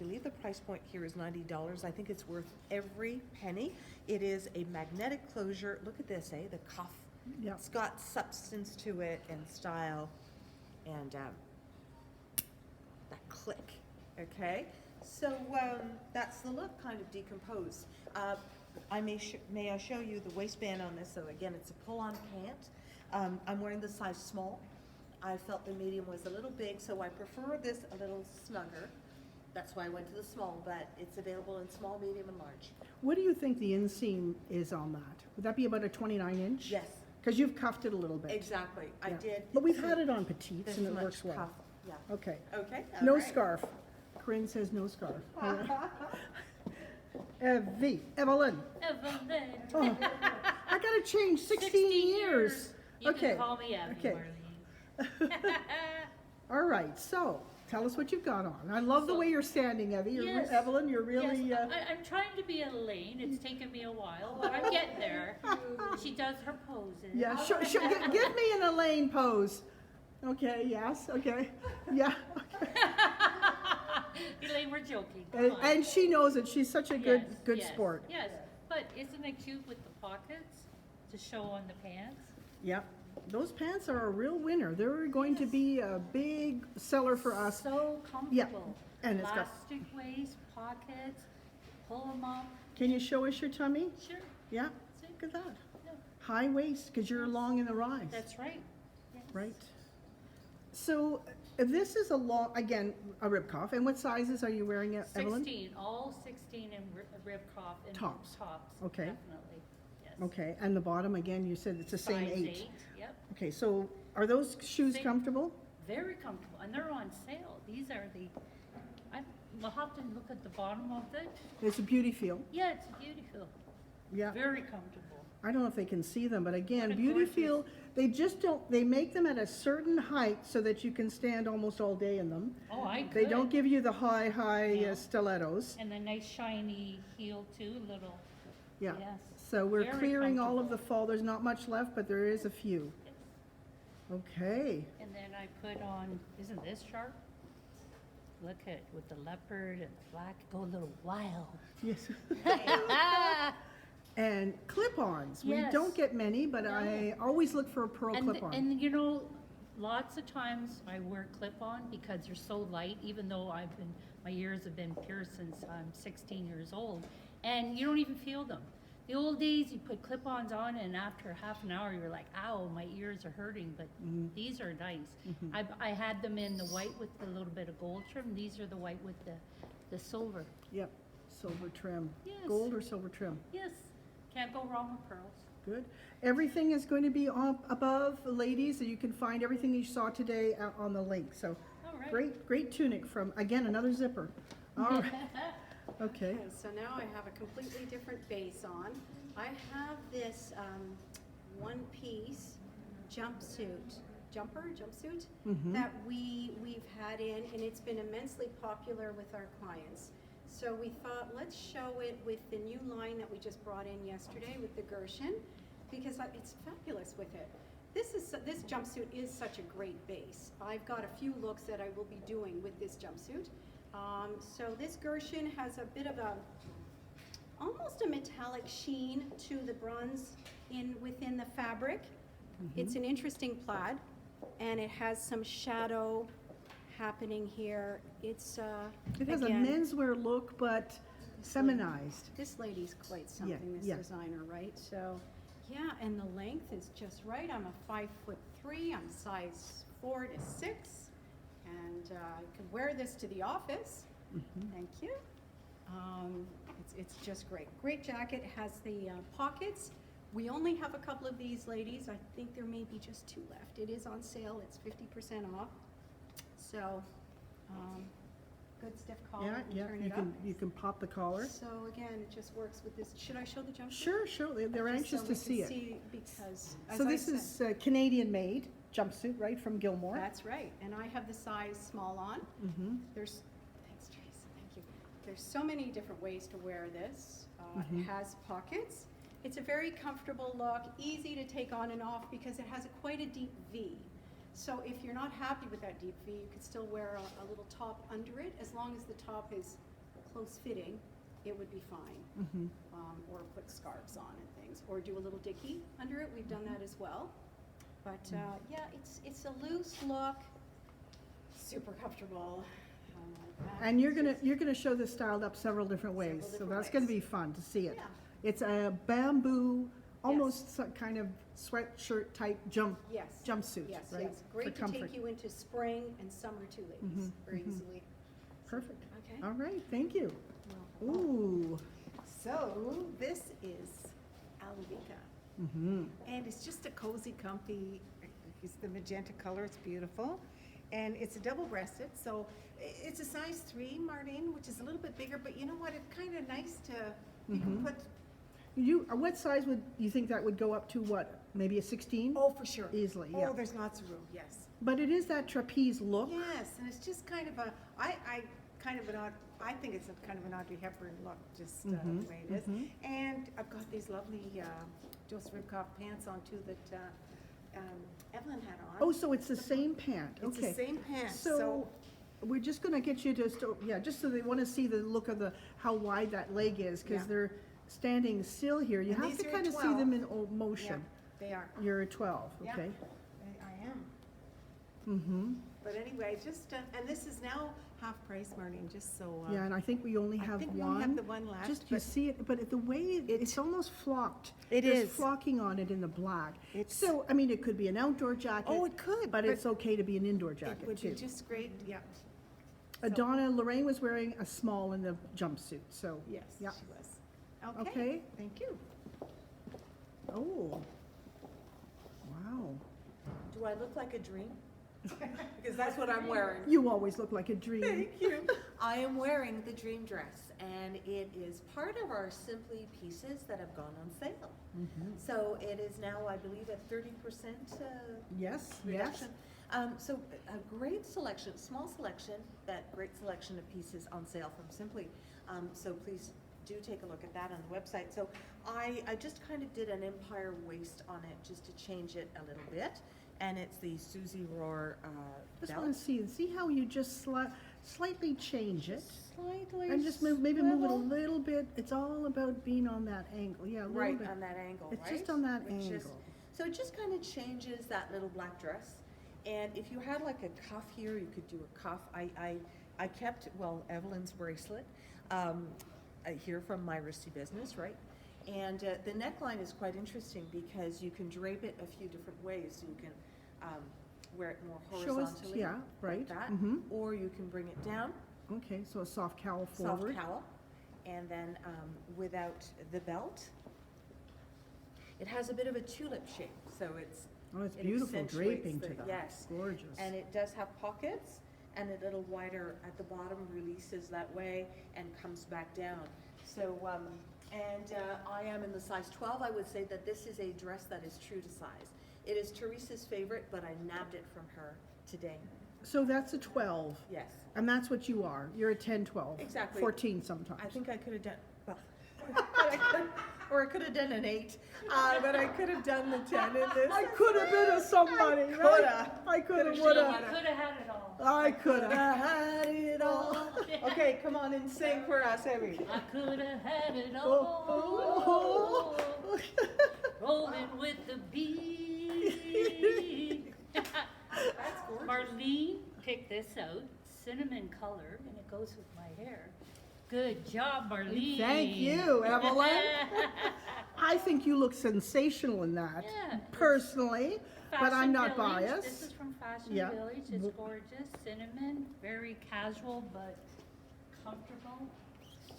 believe the price point here is $90. I think it's worth every penny. It is a magnetic closure. Look at this, the cuff. Yeah. It's got substance to it and style, and that click. Okay, so that's the look, kind of decomposed. May I show you the waistband on this? So again, it's a pull-on pant. I'm wearing the size small. I felt the medium was a little big, so I prefer this a little snugger. That's why I went to the small, but it's available in small, medium, and large. What do you think the inseam is on that? Would that be about a 29 inch? Yes, Because you've cuffed it a little bit. exactly. I Yeah. did. But we've had it on petites This and it much works well. cuff. Yeah. Okay. Okay. No all right. scarf. Corinne says no scarf. Evelyn. Evelyn. Oh, I gotta change 16 years. You Okay. can call me Evelyn, Okay. Marlene. All right, so tell us what you've got on. I love the So- way you're standing, Evie. Yes. Evelyn, you're really, Yes, I'm trying to be Elaine. It's taken me a while, but I'm getting there. She does her poses. yeah, give me an Elaine pose. Okay, yes, okay, yeah. Okay. Elaine, we're joking. Come on. And she knows it. She's such a good Yes, sport. Yes, but isn't it cute with the pockets to show on the pants? Yep. Those pants are a real winner. They're going to be a big seller for us. So comfortable. and it's got- Elastic waist, pockets, pull them up. Can you show us your tummy? Sure. Yeah, See? look at that. No, High waist, because you're long in the rise. that's right. Yes. Right. So this is again, a rib cuff. And what sizes are you wearing, Evelyn? 16, all 16 in rib cuff and Tops. Definitely. Okay. Yes. Okay, and the bottom, again, you said it's the same Size 8. 8. Yep. Okay, so are those shoes Same. comfortable? Very comfortable, and they're on sale. These are we'll have to look at the bottom of it. It's a beauty feel. Yeah, it's beautiful. Yeah. Very comfortable. I don't know if they can see them, but again, What a Beauty gorgeous- Field, they just don't, they make them at a certain height so that you can stand almost all day in them. Oh, I could. They don't give you the high No. stilettos. And the nice shiny heel too, little, Yeah. yes. So we're Very clearing all of the comfortable. fall. There's not much left, but there is a few. Okay. And then I put on, isn't this sharp? Look at, with the leopard and the black, go a little wild. Yes. And clip-ons. We Yes. don't get many, but No. I always look for a pearl And, clip-on. and you know, lots of times I wear clip-on because they're so light, even though my ears have been pierced since I'm 16 years old, and you don't even feel them. The old days, you put clip-ons on, and after half an hour, you're like, ow, my ears are hurting, but these are nice. I had them in the white with a little bit of gold trim. These are the white with the silver. Yep, silver trim. Yes. Gold or silver trim. Yes, can't go wrong with pearls. Good. Everything is going to be up above, ladies, and you can find everything you saw today out on the link. So All right. great tunic from, again, another zipper. All right. Okay. Okay, so now I have a completely different base on. I have this one-piece jumpsuit, jumpsuit, that we've had in, and it's been immensely popular with our clients. So we thought, let's show it with the new line that we just brought in yesterday with the Gershon, because it's fabulous with it. This jumpsuit is such a great base. I've got a few looks that I will be doing with this jumpsuit. So this Gershon has a bit of almost a metallic sheen to the bronze within the fabric. It's an interesting plaid, and it has some shadow happening here. It's It has again, a menswear look, but feminized. this lady's quite something, this yeah. designer, right? So, yeah, and the length is just right. I'm a 5'3". I'm size 4 to 6, and I could wear this to the office. Thank you. It's just great. Great jacket. Has the pockets. We only have a couple of these, ladies. I think there may be just 2 left. It is on sale. It's 50% off. So, good stiff collar. Yeah, and turn you it up. can, pop the collar. So again, it just works with this. Should I show the jumpsuit? Sure, they're Just anxious so to we see can it. see, because, as So I this said, is Canadian-made jumpsuit, right, from Gilmore? that's right, and I have the size small on. Mm-hmm. Thanks, Teresa, thank you. There's so many different ways to wear this. It has pockets. It's a very comfortable look, easy to take on and off because it has quite a deep V. So if you're not happy with that deep V, you could still wear a little top under it. As long as the top is close fitting, it would be fine. Or put scarves on and things, or do a little dicky under it. We've done that as well. But yeah, it's a loose look, super comfortable. And you're gonna show this styled up several different ways, Several so different that's gonna ways. be fun to see it. Yeah. It's a bamboo, almost kind of sweatshirt type Yes. jumpsuit, Yes, right? yes. Great For to comfort. take you into spring and summer too, ladies, very easily. Perfect. Okay. All right, thank you. Well, Ooh. So this is Alvika. And it's just a cozy, comfy, it's the magenta color, it's beautiful. And it's a double-breasted, so it's a size 3, Marlene, which is a little bit bigger, but you know what, it's kind of nice to, you can put, What size would you think that would go up to? What, maybe a 16? oh, for sure. Easily, yeah. Oh, there's lots of room, yes. But it is that trapeze look. Yes, and it's just kind of I think it's a kind of an Audrey Hepburn look, just the way it is. And I've got these lovely Joseph Ribkoff pants on too that Evelyn had on. Oh, so it's the same pant, It's okay. the same pants, So, we're just gonna get you to, just so they wanna see the look of how wide that leg is, Yeah. cause they're standing still here. You And have these to are kind of see 12. them in Yeah, motion. they are. You're a 12, Yeah. okay? I am. Mm-hmm. But anyway, just, and this is now half price, Marlene, just so. Yeah, and I think we only I have think we only have one. the one left, Just, you but see it, but the way, it's almost flocked. It There's is. flocking on it in the black. It's- So, I mean, it could be an outdoor jacket. Oh, it could, But but it's okay to be an indoor it jacket would be too. just great, yeah. Donna, Lorraine was wearing a small in the jumpsuit, so. Yes, she Yeah. was. Okay. Thank you. Oh. Wow. Do I look like a dream? because that's what I'm wearing. You always look like a dream. Thank you. I am wearing the dream dress, and it is part of our Simply pieces that have gone on sale. Mhm. So it is now, I believe, at 30% Yes, yes. reduction. So a great selection, small selection, but great selection of pieces on sale from Simply. So please do take a look at that on the website. So I just kind of did an empire waist on it just to change it a little bit. And it's the Susie Rohr Just belt. want to see how you just slightly change it. Slightly And just maybe move it a swivel. little bit. It's all about being on that angle. Yeah, a little Right bit. on that angle, It's right? just on that Which is- angle. So it just kind of changes that little black dress. And if you had like a cuff here, you could do a cuff. I kept, well, Evelyn's bracelet here from my wristy business, right? And the neckline is quite interesting because you can drape it a few different ways. So you can wear it more Show us, horizontally, yeah, right. like that, Mhm. or you can bring it down, Okay, so a soft cowl soft forward. cowl, and then without the belt. It has a bit of a tulip shape, so Oh, it's it beautiful accentuates draping to the- that. yes. Gorgeous. and it does have pockets, and a little wider at the bottom, releases that way and comes back down. So, I am in the size 12. I would say that this is a dress that is true to size. It is Teresa's favorite, but I nabbed it from her today. So that's a 12, Yes. and that's what you are. You're a 10, 12. Exactly. 14 sometimes. I think I could have done, well, or I could have done an 8, but I could have done the 10 in this. I could have been a somebody, right? coulda. I could have, Coulda, would shoulda, have. Could have had it all. I could have. I had it all. Okay, come on and sing for us, Evie. I could have had it Oh, all. oh, Rolling with the beat. That's gorgeous. Marlene picked this out, cinnamon color, and it goes with my hair. Good job, Marlene. Thank you, Evelyn. I think you look sensational in that, Yeah, it's personally, but I'm Fashion not Village. biased. This is from Fashion Yeah. Village. It's gorgeous, cinnamon, very casual but comfortable.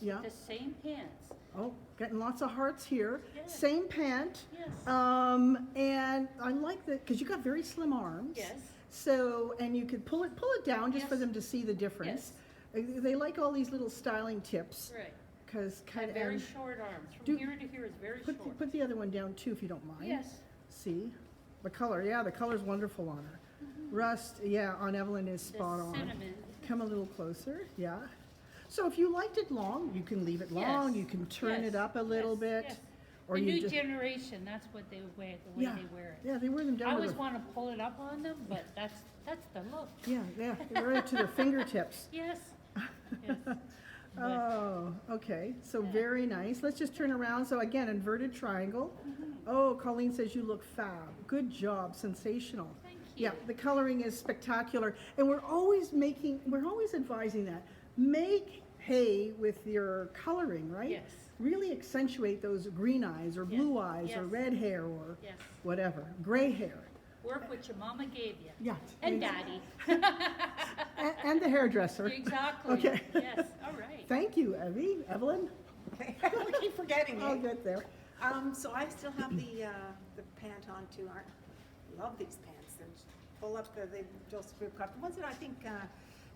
Yeah. The same pants. Oh, getting lots of hearts here. Yeah. Same pant. Yes. And I like that because you got very slim arms. Yes. So, and you could pull it down just for Yes. them to see the difference. They like all these little styling tips Right. because kind And of. very short arms. From do- here to here is very short. Put the other one down too, if you don't mind. Yes. See, the color. Yeah, the color's wonderful on her. Rust. Yeah, on Evelyn is The spot on. cinnamon. Come a little closer. Yeah. So if you liked it long, you can leave it long. Yes. You can turn Yes. it up a little Yes. bit. Yes. Or The you new just, generation, that's what they wear, the way Yeah. they wear it. yeah, they wear them I down to always the, want to pull it up on them, but that's the look. yeah, they wear it to their fingertips. Yes. Yes. But Oh, okay, so Yeah. very nice. Let's just turn around. So again, inverted triangle. Mm-hmm. Oh, Colleen says you look fab. Good job, sensational. Thank you. Yeah, the coloring is spectacular. And we're always advising that. Make hay with your coloring, right? Yes. Really accentuate those green eyes or Yes, blue eyes or yes. red hair or Yes. whatever, gray hair. Work what your mama gave you. Yeah. And ex- daddy. And the hairdresser. Exactly. Okay. Yes, all right. Thank you, Evelyn. Okay, I keep forgetting I'll it. get there. So I still have the pant on too. Love these pants. They're full up the Joseph Ribcroft. The ones that I think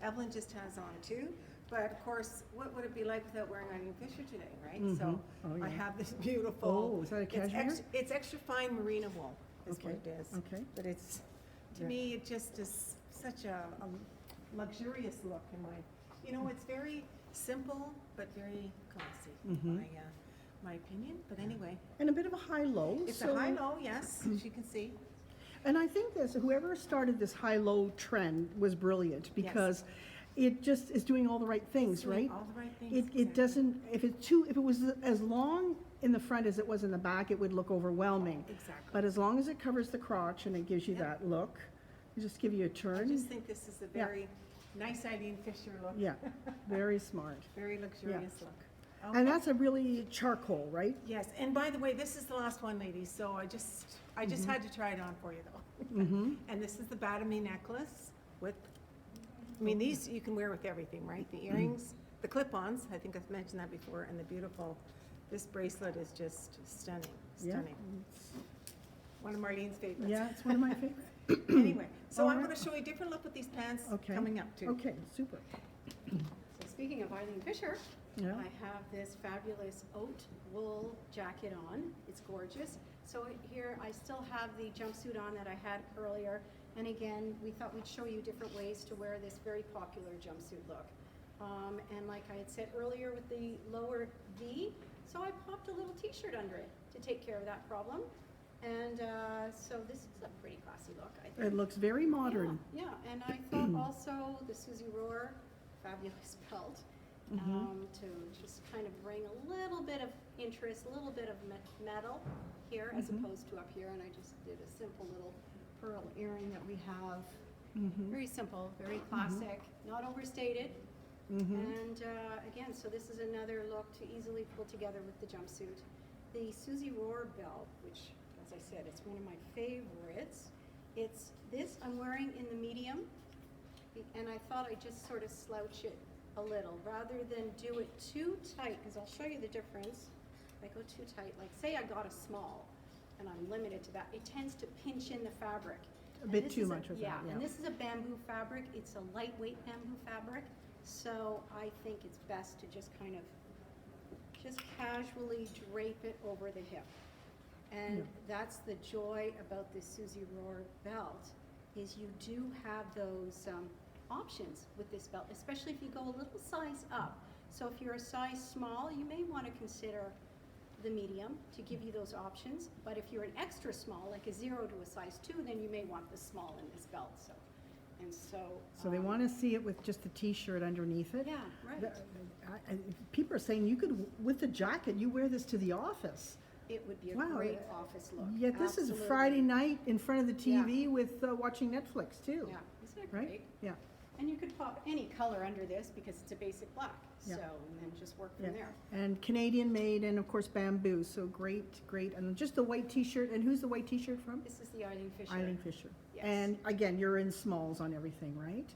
Evelyn just has on too. But of course, what would it be like without wearing Eileen Fisher today, right? So Mhm. Oh, I yeah. have this beautiful. Oh, is that a it's cashmere? It's extra fine merino wool is what Okay, it is. okay. But it's, to Yeah. me, it just is such a luxurious look in my, it's very simple but very classy, Mhm. my opinion. But anyway, And a bit of a high-low. it's so- a high-low, yes, as you can see. And I think whoever started this high-low trend was brilliant because it just is doing all the right things, Doing right? all the right things. It exactly. doesn't, if it was as long in the front as it was in the back, it would look overwhelming. Exactly. But as long as it covers the crotch and it gives you Yep. that look, you just give you a I turn. just think this is a Yeah. very nice Eileen Fisher look. Yeah, very smart. Very luxurious look. And Okay. that's a really charcoal, right? Yes, and by the way, this is the last one, ladies, so I just had to try it on for you, though. Mm-hmm. And this is the Batamy necklace with, these you can wear with everything, right? The earrings, the clip-ons, I think I've mentioned that before, and the beautiful, this bracelet is just stunning, Yeah. stunning. One of Marlene's favorites. Yeah, it's one of my favorites. Anyway, so All I'm right. gonna show you a different look with these pants Okay. coming up too. Okay, super. So speaking of Eileen Fisher, Yeah. I have this fabulous oat wool jacket on. It's gorgeous. So here I still have the jumpsuit on that I had earlier. And again, we thought we'd show you different ways to wear this very popular jumpsuit look. And like I had said earlier with the lower V, so I popped a little t-shirt under it to take care of that problem. And so this is a pretty classy look, I think. It looks very modern. Yeah, yeah. And I thought also the Susie Rohr fabulous belt to just kind of bring a little bit of interest, a little bit of metal here as opposed to up here. And I just did a simple little pearl earring that we have. Very simple, very classic, not overstated. And again, so this is another look to easily pull together with the jumpsuit. The Susie Rohr belt, which, as I said, it's one of my favorites. It's this I'm wearing in the medium, and I thought I'd just sort of slouch it a little rather than do it too tight, because I'll show you the difference. If I go too tight, like say I got a small, and I'm limited to that, it tends to pinch in the fabric. A And bit this too is much of that, Yeah, and yeah. this is a bamboo fabric. It's a lightweight bamboo fabric, so I think it's best to just kind of just casually drape it over the hip. And that's the joy about this Susie Rohr belt, is you do have those options with this belt, especially if you go a little size up. So if you're a size small, you may want to consider the medium to give you those options. But if you're an extra small, like a 0 to a size 2, then you may want the small in this belt. So they want to see it with just the t-shirt underneath it. Yeah, right. People are saying you could, with the jacket, you wear this to the office. It would be a Wow. great office look. Yeah, this is Absolutely. Friday night in front of the TV with watching Netflix too. Yeah, isn't it Right? great? Yeah. And you could pop any color under this because it's a basic black. Yeah. So, and then just work Yeah. from there. And Canadian made, and of course bamboo. So great, great. And just the white t-shirt. And who's the white t-shirt from? This is the Eileen Fisher. Eileen Fisher. Yes. And again, you're in smalls on everything, right?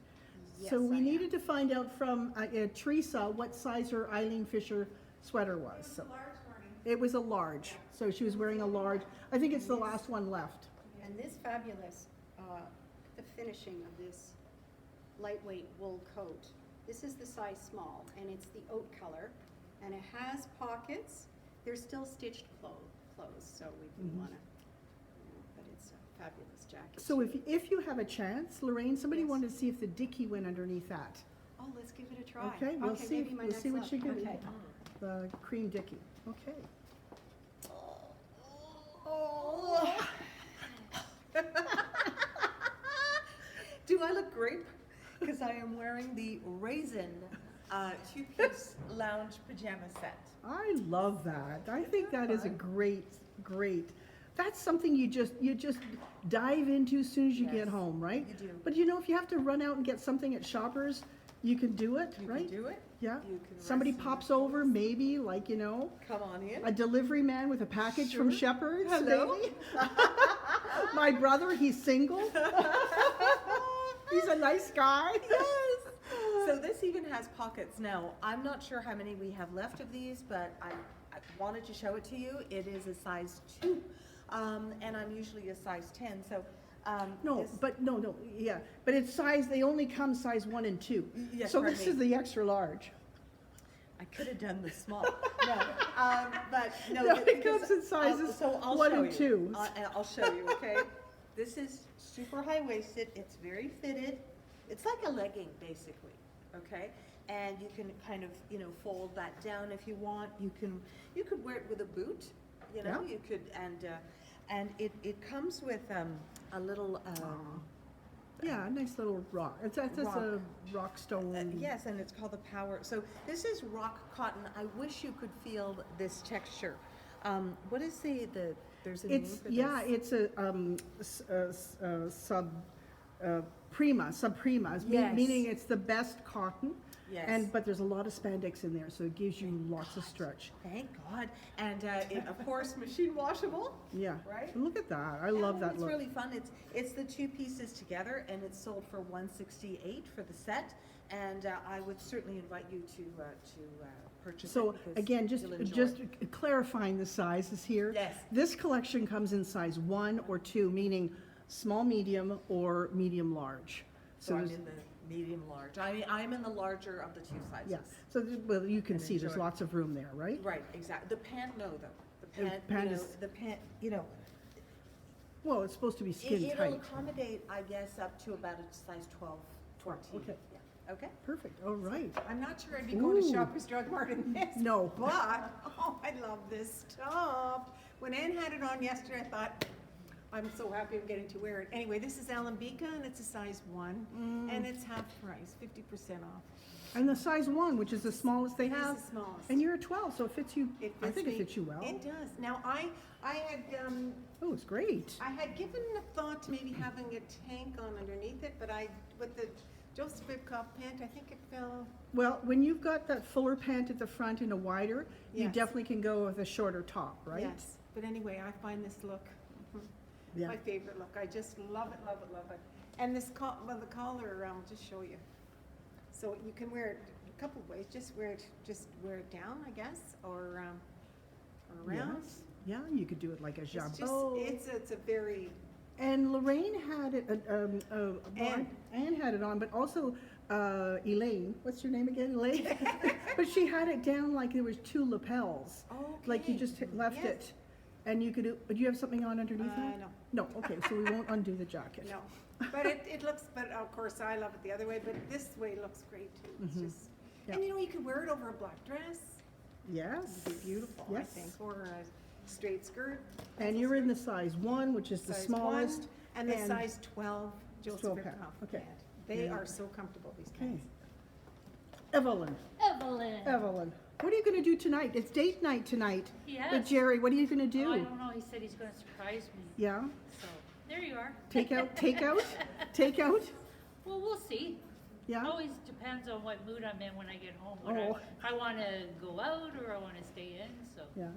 Yes, So we I needed to find out from Teresa what size her Eileen Fisher sweater was. So it was a large. So she was wearing a large. I think it's the last one left. And this fabulous, the finishing of this lightweight wool coat. This is the size small, and it's the oat color, and it has pockets. They're still stitched clothes, so we can wanna, but it's a fabulous jacket. So too. if you have a chance, Lorraine, somebody Yes. wanted to see if the dicky went underneath that. Oh, let's give it a try. Okay, we'll see. Maybe my We'll next see what look. she can do. Okay. The cream dicky. Okay. Do I look great? Because I am wearing the Raisin two-piece lounge pajama set. I love that. I think that is a great. That's something you just dive into as soon as you get Yes, home, right? you do. But you know, if you have to run out and get something at Shoppers, you can do it, You right? can do it. Yeah. You can Somebody rest in pops your over, maybe, like, you know, Come on in. a delivery man with a package from Sure. Shepherd's, Hello. maybe. My brother, he's single. He's a nice guy. Yes. So this even has pockets now. I'm not sure how many we have left of these, but I wanted to show it to you. It is a size 2, and I'm usually a size 10. So No, this- but no, yeah, but it's size, they only come size 1 and 2. Yes, So pardon this me. is the extra large. I could have done the small. No, but no. No, it because comes in sizes I'll 1 show and you. 2. I'll show you, okay? This is super high-waisted, it's very fitted. It's like a legging, basically, okay? And you can kind of, fold that down if you want. You could wear it with a boot, Yeah. you could, and it comes with a little, Yeah, a nice little rock. It's a rock stone. yes, and it's called the Power. So this is rock cotton. I wish you could feel this texture. What is there's a name It's, for yeah, this? it's a sub-prima, Yes. meaning it's the best cotton. Yes. But there's a lot of spandex in there, so it gives you lots of stretch. Thank God. And of course, machine washable. Yeah. Right? Look at that. I love that It's look. really fun. It's the two pieces together, and it's sold for $168 for the set. And I would certainly invite you to purchase it. So because again, you'll enjoy just it. clarifying the sizes here. Yes. This collection comes in size 1 or 2, meaning small, medium, or medium large. So I'm there's- in the medium large. I'm in the larger of the two sizes. Yeah, so, well, you can And see there's enjoy. lots of room there, right? Right, exactly. The pant, no, though. The The pant, pant you know, is- the pant, you know, Well, it's supposed to be skin it'll tight. accommodate, I guess, up to about a size 12, 14. Okay. Yeah. Okay? Perfect, all right. I'm not sure I'd be going to Ooh. Shoppers Drug Mart in this. No. But, oh, I love this stuff. When Ann had it on yesterday, I thought, I'm so happy I'm getting to wear it. Anyway, this is Alambika and it's a size 1 and it's half price, 50% off. And the size 1, which is the smallest they It is have. the smallest. And you're a 12, so it fits you, It I fits think it me. fits you well. It does. Now, I had, Oh, it's great. I had given a thought to maybe having a tank on underneath it, but with the Joseph Ribkoff pant, I think it fell. Well, when you've got that fuller pant at the front and a wider, you Yes. definitely can go with a shorter top, right? Yes, but anyway, I find this look Yeah. my favorite look. I just love it, love it, love it. And this the collar, I'll just show you. So you can wear it a couple of ways. Just wear it down, I guess, or around. Yes. Yeah, you could do it like a It's just, jabot. it's a very, And Lorraine had it, Anne. Anne had it on, but also Elaine, what's your name again, Elaine? But she had it down like there was 2 lapels, like you Okay. just left Yes. it. And you could, do you have something on underneath that? no. No, okay, so we won't undo the jacket. No, but it looks, but of course I love it the other way, but this way looks great too. It's Mhm. just, Yeah. and you can wear it over a black dress. Yes. It'd be beautiful, I Yes. think, or a straight skirt. And you're in the size 1, which is the Size smallest. 1, and the and- size 12 Joseph 12 Ribkoff pant, okay. pant. They Yeah. are so comfortable, these Okay. pants. Evelyn, Evelyn. what are you gonna do tonight? It's date night tonight. Yes. But Jerry, what are you gonna Oh, I do? don't know, he said he's gonna surprise me, Yeah? so, there you are. Take out, take out, take out? Well, we'll see. Yeah? Always depends on what mood I'm in when I get home. Oh. If I wanna go out or I wanna stay in, so. Yeah.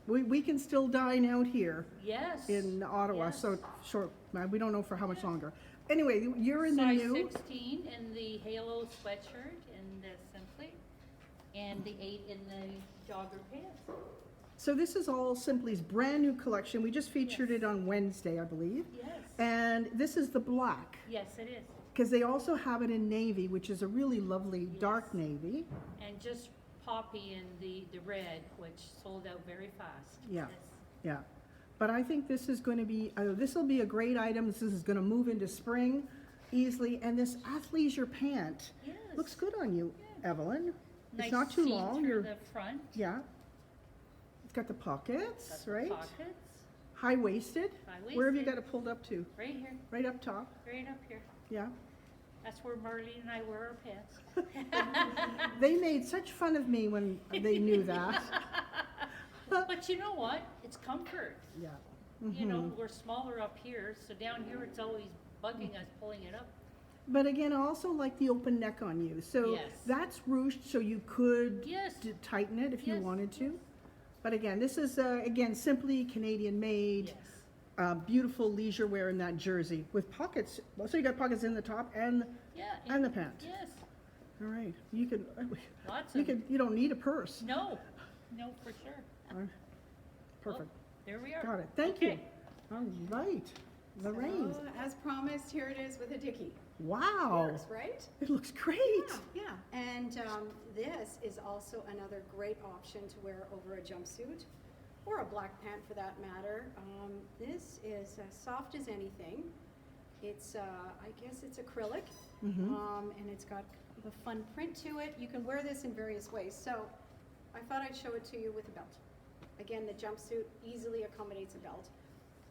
We can still dine out here Yes. in Ottawa, yes. so short, we don't know for how much longer. Anyway, you're in the Size new, 16 in the Halo sweatshirt in the Simply, and the 8 in the jogger pants. so this is all Simply's brand new collection. We just featured Yes. it on Wednesday, I believe. Yes. And this is the black, Yes, it is. because they also have it in navy, which is a really lovely dark Yes. navy. And just poppy in the red, which sold out very fast. Yeah. Yes. Yeah, but I think this is going to be, this will be a great item. This is going to move into spring easily. And this athleisure pant Yes. looks good on you, Evelyn. Nice It's not too seam long. through You're, the front. yeah. It's got the pockets, Got the right? pockets, High-waisted. Where have you high-waisted. got it pulled up to? Right here, Right up top? right up here. Yeah. That's where Marlene and I wear our pants. They made such fun of me when they knew that. But you know what? It's comfort. Yeah. You know, Mhm. we're smaller up here, so down here it's always bugging us pulling it up. But again, I also like the open neck on you. So Yes. that's ruched, so you could Yes. tighten it if you Yes. wanted to. But again, this is, again, simply Canadian made, Yes. beautiful leisure wear in that jersey with pockets. Well, so you got pockets in the top and Yeah. the pant. Yes. All right. You can, Lots you of. can, you don't need a purse. No. No, for sure. All right. Perfect. There we are. Got it. Thank you. Okay. All right. Lorraine. So, as promised, here it is with a dickie. Wow. Works, right? It looks great. Yeah, and this is also another great option to wear over a jumpsuit or a black pant for that matter. This is as soft as anything. It's, I guess it's acrylic, Mhm. and it's got the fun print to it. You can wear this in various ways. So I thought I'd show it to you with a belt. Again, the jumpsuit easily accommodates a belt.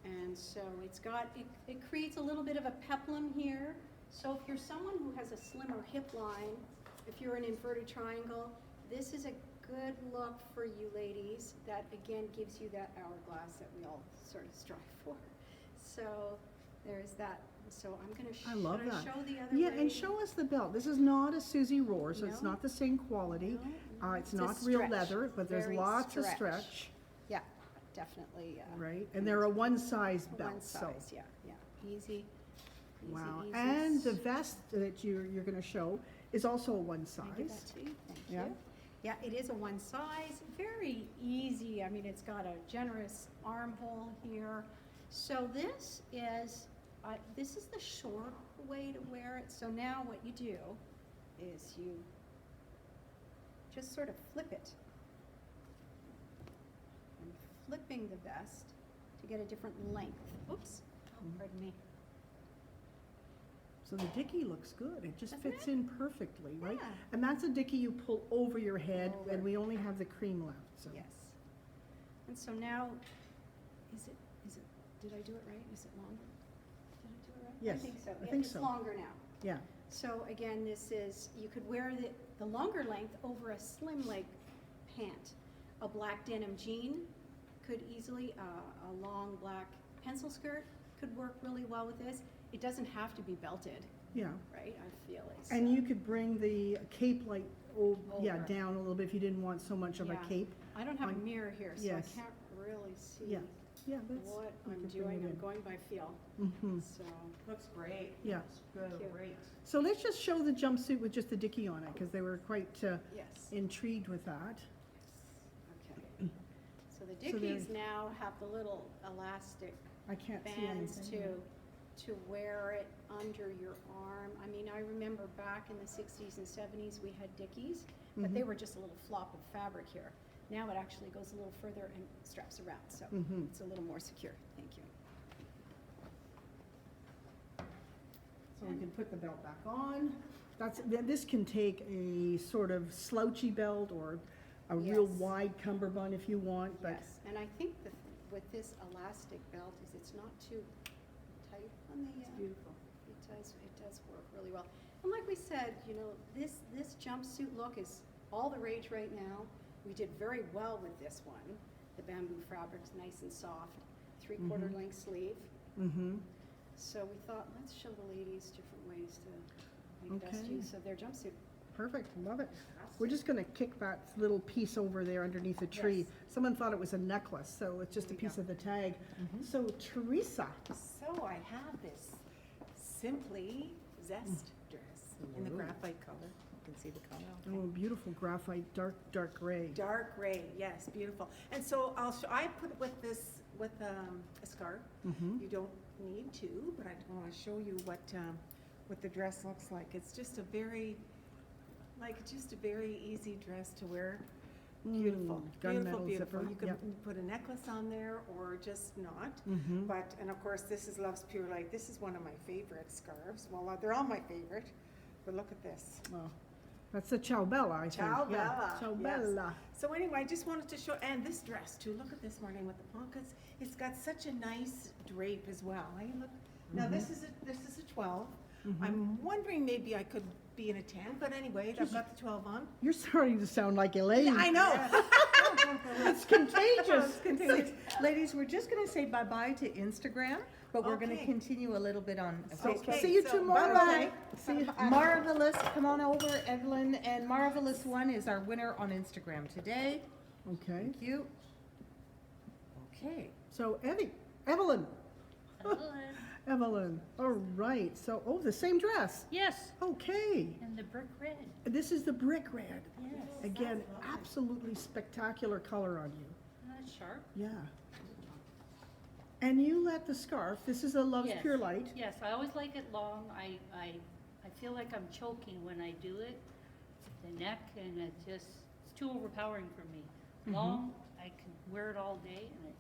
And so it's got, it creates a little bit of a peplum here. So if you're someone who has a slimmer hip line, if you're an inverted triangle, this is a good look for you ladies. That again gives you that hourglass that we all sort of strive for. So there's that. So I'm gonna I love should I that. show the other Yeah, way? and show us the belt. This is not a Susie Rohr, so it's No. not the same quality. No, It's a not real stretch, leather, but there's very lots of stretch, Yeah, definitely. right? And they're a one-size One belt, so. size, yeah, yeah, easy. Wow. easy, And the vest that you're gonna show is also a one Can I give that size. to you? Thank Yeah. you. Yeah, it is a one size, very easy. I mean, it's got a generous armhole here. So this is this is the short way to wear it. So now what you do is you just sort of flip it. I'm flipping the vest to get a different length. Oops, pardon me. So the dickie looks good. It just Doesn't fits it? in perfectly, right? Yeah. And that's a dickie you pull over your head, Over. and we only have the cream left, so. Yes. And so now, is it, did I do it right? Is it longer? Did I do it right? Yes, I think so. I think It's so. longer now. Yeah, So again, this is, you could wear the longer length over a slim leg pant. A black denim jean could easily, a long black pencil skirt could work really well with this. It doesn't have to be belted, yeah. right? I feel it's. And you could bring the cape like, yeah, Over. down a little bit if you didn't want so much of a Yeah. cape. I don't have a on- mirror here, so yes. I can't really see Yeah, yeah, that's. what you I'm could bring doing. it I'm in. going by feel, Mhm. so. Looks great. Yeah. Looks good, Cute. great. So let's just show the jumpsuit with just the dickie on it, because they were quite Yes. intrigued with that. Okay. So the So dickies they're- now have the little elastic I can't see bands anything. to wear it under your arm. I mean, I remember back in the 60s and 70s, we had dickies, but they Mhm. were just a little flop of fabric here. Now it actually goes a little further and straps around, so Mhm. it's a little more secure. Thank you. So we can put the belt back on. This can take a sort of slouchy belt or a real Yes. wide cummerbund if you want, but Yes, and I think with this elastic belt is it's not too tight on the, beautiful. it does work really well. And like we said, you know, this jumpsuit look is all the rage right now. We did very well with this one. The bamboo fabric's nice and soft, 3/4 Mhm. length sleeve. Mm-hmm. So we thought, let's show the ladies different ways to make best Okay. use of their jumpsuit. Perfect, love it. We're just gonna kick that little piece over there underneath the tree. Yes. Someone thought it was a necklace, so it's just a There we piece go. of the tag. Mhm. So Teresa, So I have this Simply Zest dress in the Ooh. graphite color. You can see the color. okay. oh, beautiful graphite, dark gray. Dark gray, yes, beautiful. And so I put it with this, with a scarf. Mm-hmm. You don't need to, but I want to show you what the dress looks like. It's just a very easy dress to wear. Beautiful, Gunmetal beautiful. zipper, You can yep. put a necklace on there or just not. Mm-hmm. But, and of course, this is Love's Pure Light. This is one of my favorite scarves. Well, they're all my favorite, but look at this. Well, that's the Ciao Bella, I think. Ciao Yeah, Bella, Ciao yes. Bella. So anyway, I just wanted to show, and this dress too, look at this, Marlene, with the pockets. It's got such a nice drape as well. Look. Now, Mhm. this is a 12. Mhm. I'm wondering maybe I could be in a 10, but anyway, I've got the 12 on. You're starting to sound like Elaine. I know. It's contagious. It's contagious. Ladies, we're just gonna say bye-bye to Instagram, but we're gonna Okay. continue a little bit on Facebook. Okay, See you so tomorrow. bye-bye. See you. Marvelous, come on over, Evelyn, and Marvelous One is our winner on Instagram today. Okay, Thank you. Okay. so Evelyn, Evelyn. all right, so, the same dress. Yes, Okay, and the brick red. this is the brick red. Yes. Again, absolutely spectacular color on you. That's sharp. Yeah. And you let the scarf, this is a Love's Yes. Pure Light. Yes, I always like it long. I feel like I'm choking when I do it. The neck and it's too overpowering for me. Mhm. Long, I can wear it all day and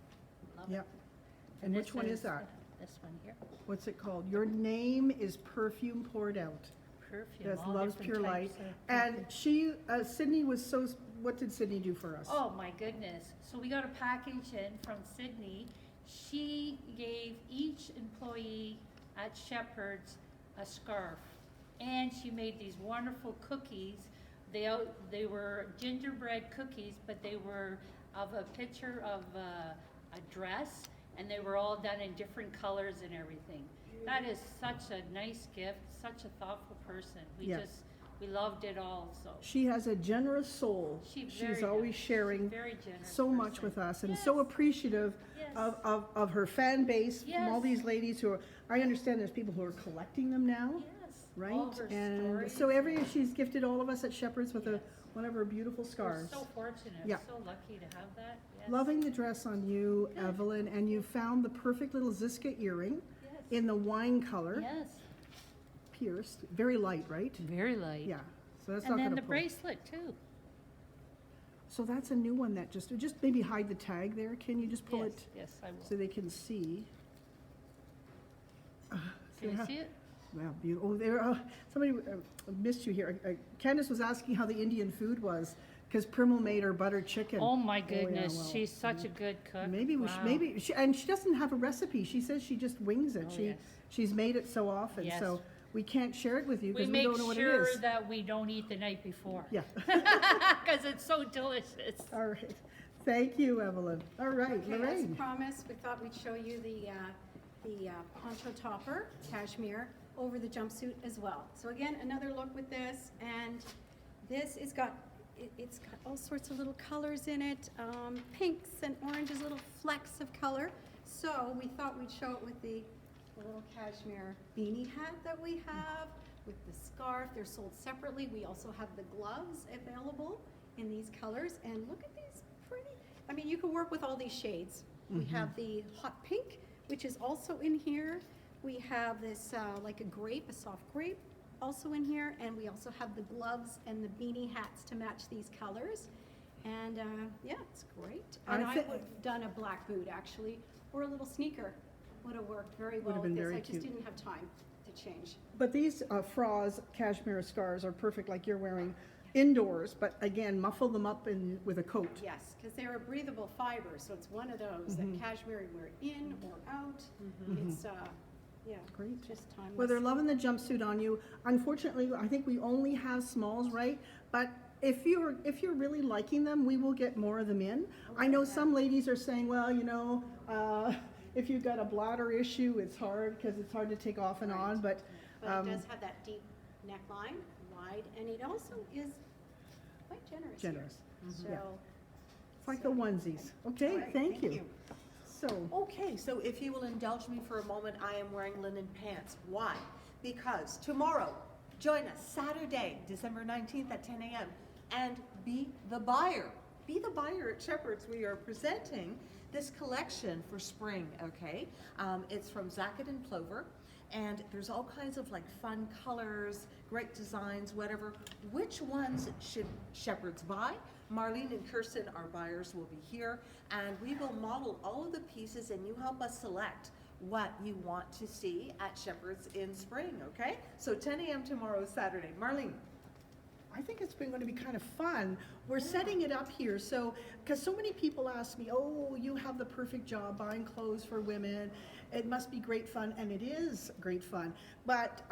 I love Yep. it. And which this one is that? This one here, What's it called? Your name is perfume poured out. perfume. That's all Love's different Pure Light. types of And perfume. Sydney was what did Sydney do for us? Oh my goodness. So we got a package in from Sydney. She gave each employee at Shepherd's a scarf. And she made these wonderful cookies. They were gingerbread cookies, but they were of a picture of a dress, and they were all done in different colors and everything. That is such a nice gift, such a thoughtful person. Yes. We loved it all, so. She has a generous soul. She's She's very always nice. sharing She's very generous so much person. with us and so Yes. appreciative Yes. of her fan base from all Yes. these ladies who are, I understand there's people who are collecting them now, Yes. right? All her And stories. so she's gifted all of us at Shepherd's with Yes. one of her beautiful We're scarves. so fortunate, Yeah. so lucky to have that. Yes. Loving the dress on you, Good. Evelyn, and you found the perfect little Ziska earring. Yes. in the wine color, Yes, pierced, very light, right? very light. Yeah, so that's And not then gonna the pull. bracelet too. So that's a new one that just maybe hide the tag there. Can you just pull Yes, it yes, I so will. they can see? Can you see it? Wow, beautiful. Oh, there, somebody missed you here. Candace was asking how the Indian food was, because Primal made her butter chicken. Oh my yeah, goodness, well, she's such a good cook. Maybe we should, Wow. maybe, and she doesn't have a recipe. She says she just wings it. Oh, She yes. She's made it so often, Yes. so we can't share it with you We because we make don't know what it sure is. that we don't eat the night before. Yeah. Because it's so delicious. All right. Thank you, Evelyn. All right, Okay, as Lorraine. promised, we thought we'd show you the poncho topper, cashmere, over the jumpsuit as well. So again, another look with this, and this is it's got all sorts of little colors in it, pinks and oranges, little flecks of color. So we thought we'd show it with the little cashmere beanie hat that we have, with the scarf. They're sold separately. We also have the gloves available in these colors, and look at these pretty, I mean, you can work with all these shades. We have the hot pink, which is also in here. We have this like a grape, a soft grape, also in here, and we also have the gloves and the beanie hats to match these colors. And yeah, it's great. And I would have done a black boot actually, or a little sneaker would have worked very well have with been this. very I just cute. didn't have time to change. But these froz cashmere scarves are perfect like you're wearing indoors, but again, muffle them up with a coat. Yes, because they're a breathable fiber, so it's one of those that cashmere you wear in or out. It's yeah, Great. just timeless. Well, they're loving the jumpsuit on you. Unfortunately, I think we only have smalls, right? But if you're really liking them, we will get more of them in. I know some ladies are saying, well, you know, if you've got a bladder issue, it's hard because it's hard to take off and on. But But it does have that deep neckline, wide, and it also is quite generous. here. generous. So, Yeah. It's like the onesies. Okay, All right, thank you. So, Okay, so if you will indulge me for a moment, I am wearing linen pants. Why? Because tomorrow, join us Saturday, December 19th at 10 a.m. and be the buyer. Be the buyer at Shepherd's. We are presenting this collection for spring, okay? It's from Zacket and Plover, and there's all kinds of like fun colors, great designs, whatever. Which ones should Shepherd's buy? Marlene and Kirsten, our buyers, will be here, and we will model all of the pieces, and you help us select what you want to see at Shepherd's in spring, okay? So 10 a.m. tomorrow, Saturday. Marlene. I think it's going to be kind of fun. We're setting it up here, so, because so many people ask me, oh, you have the perfect job buying clothes for women. It must be great fun, and it is great fun. But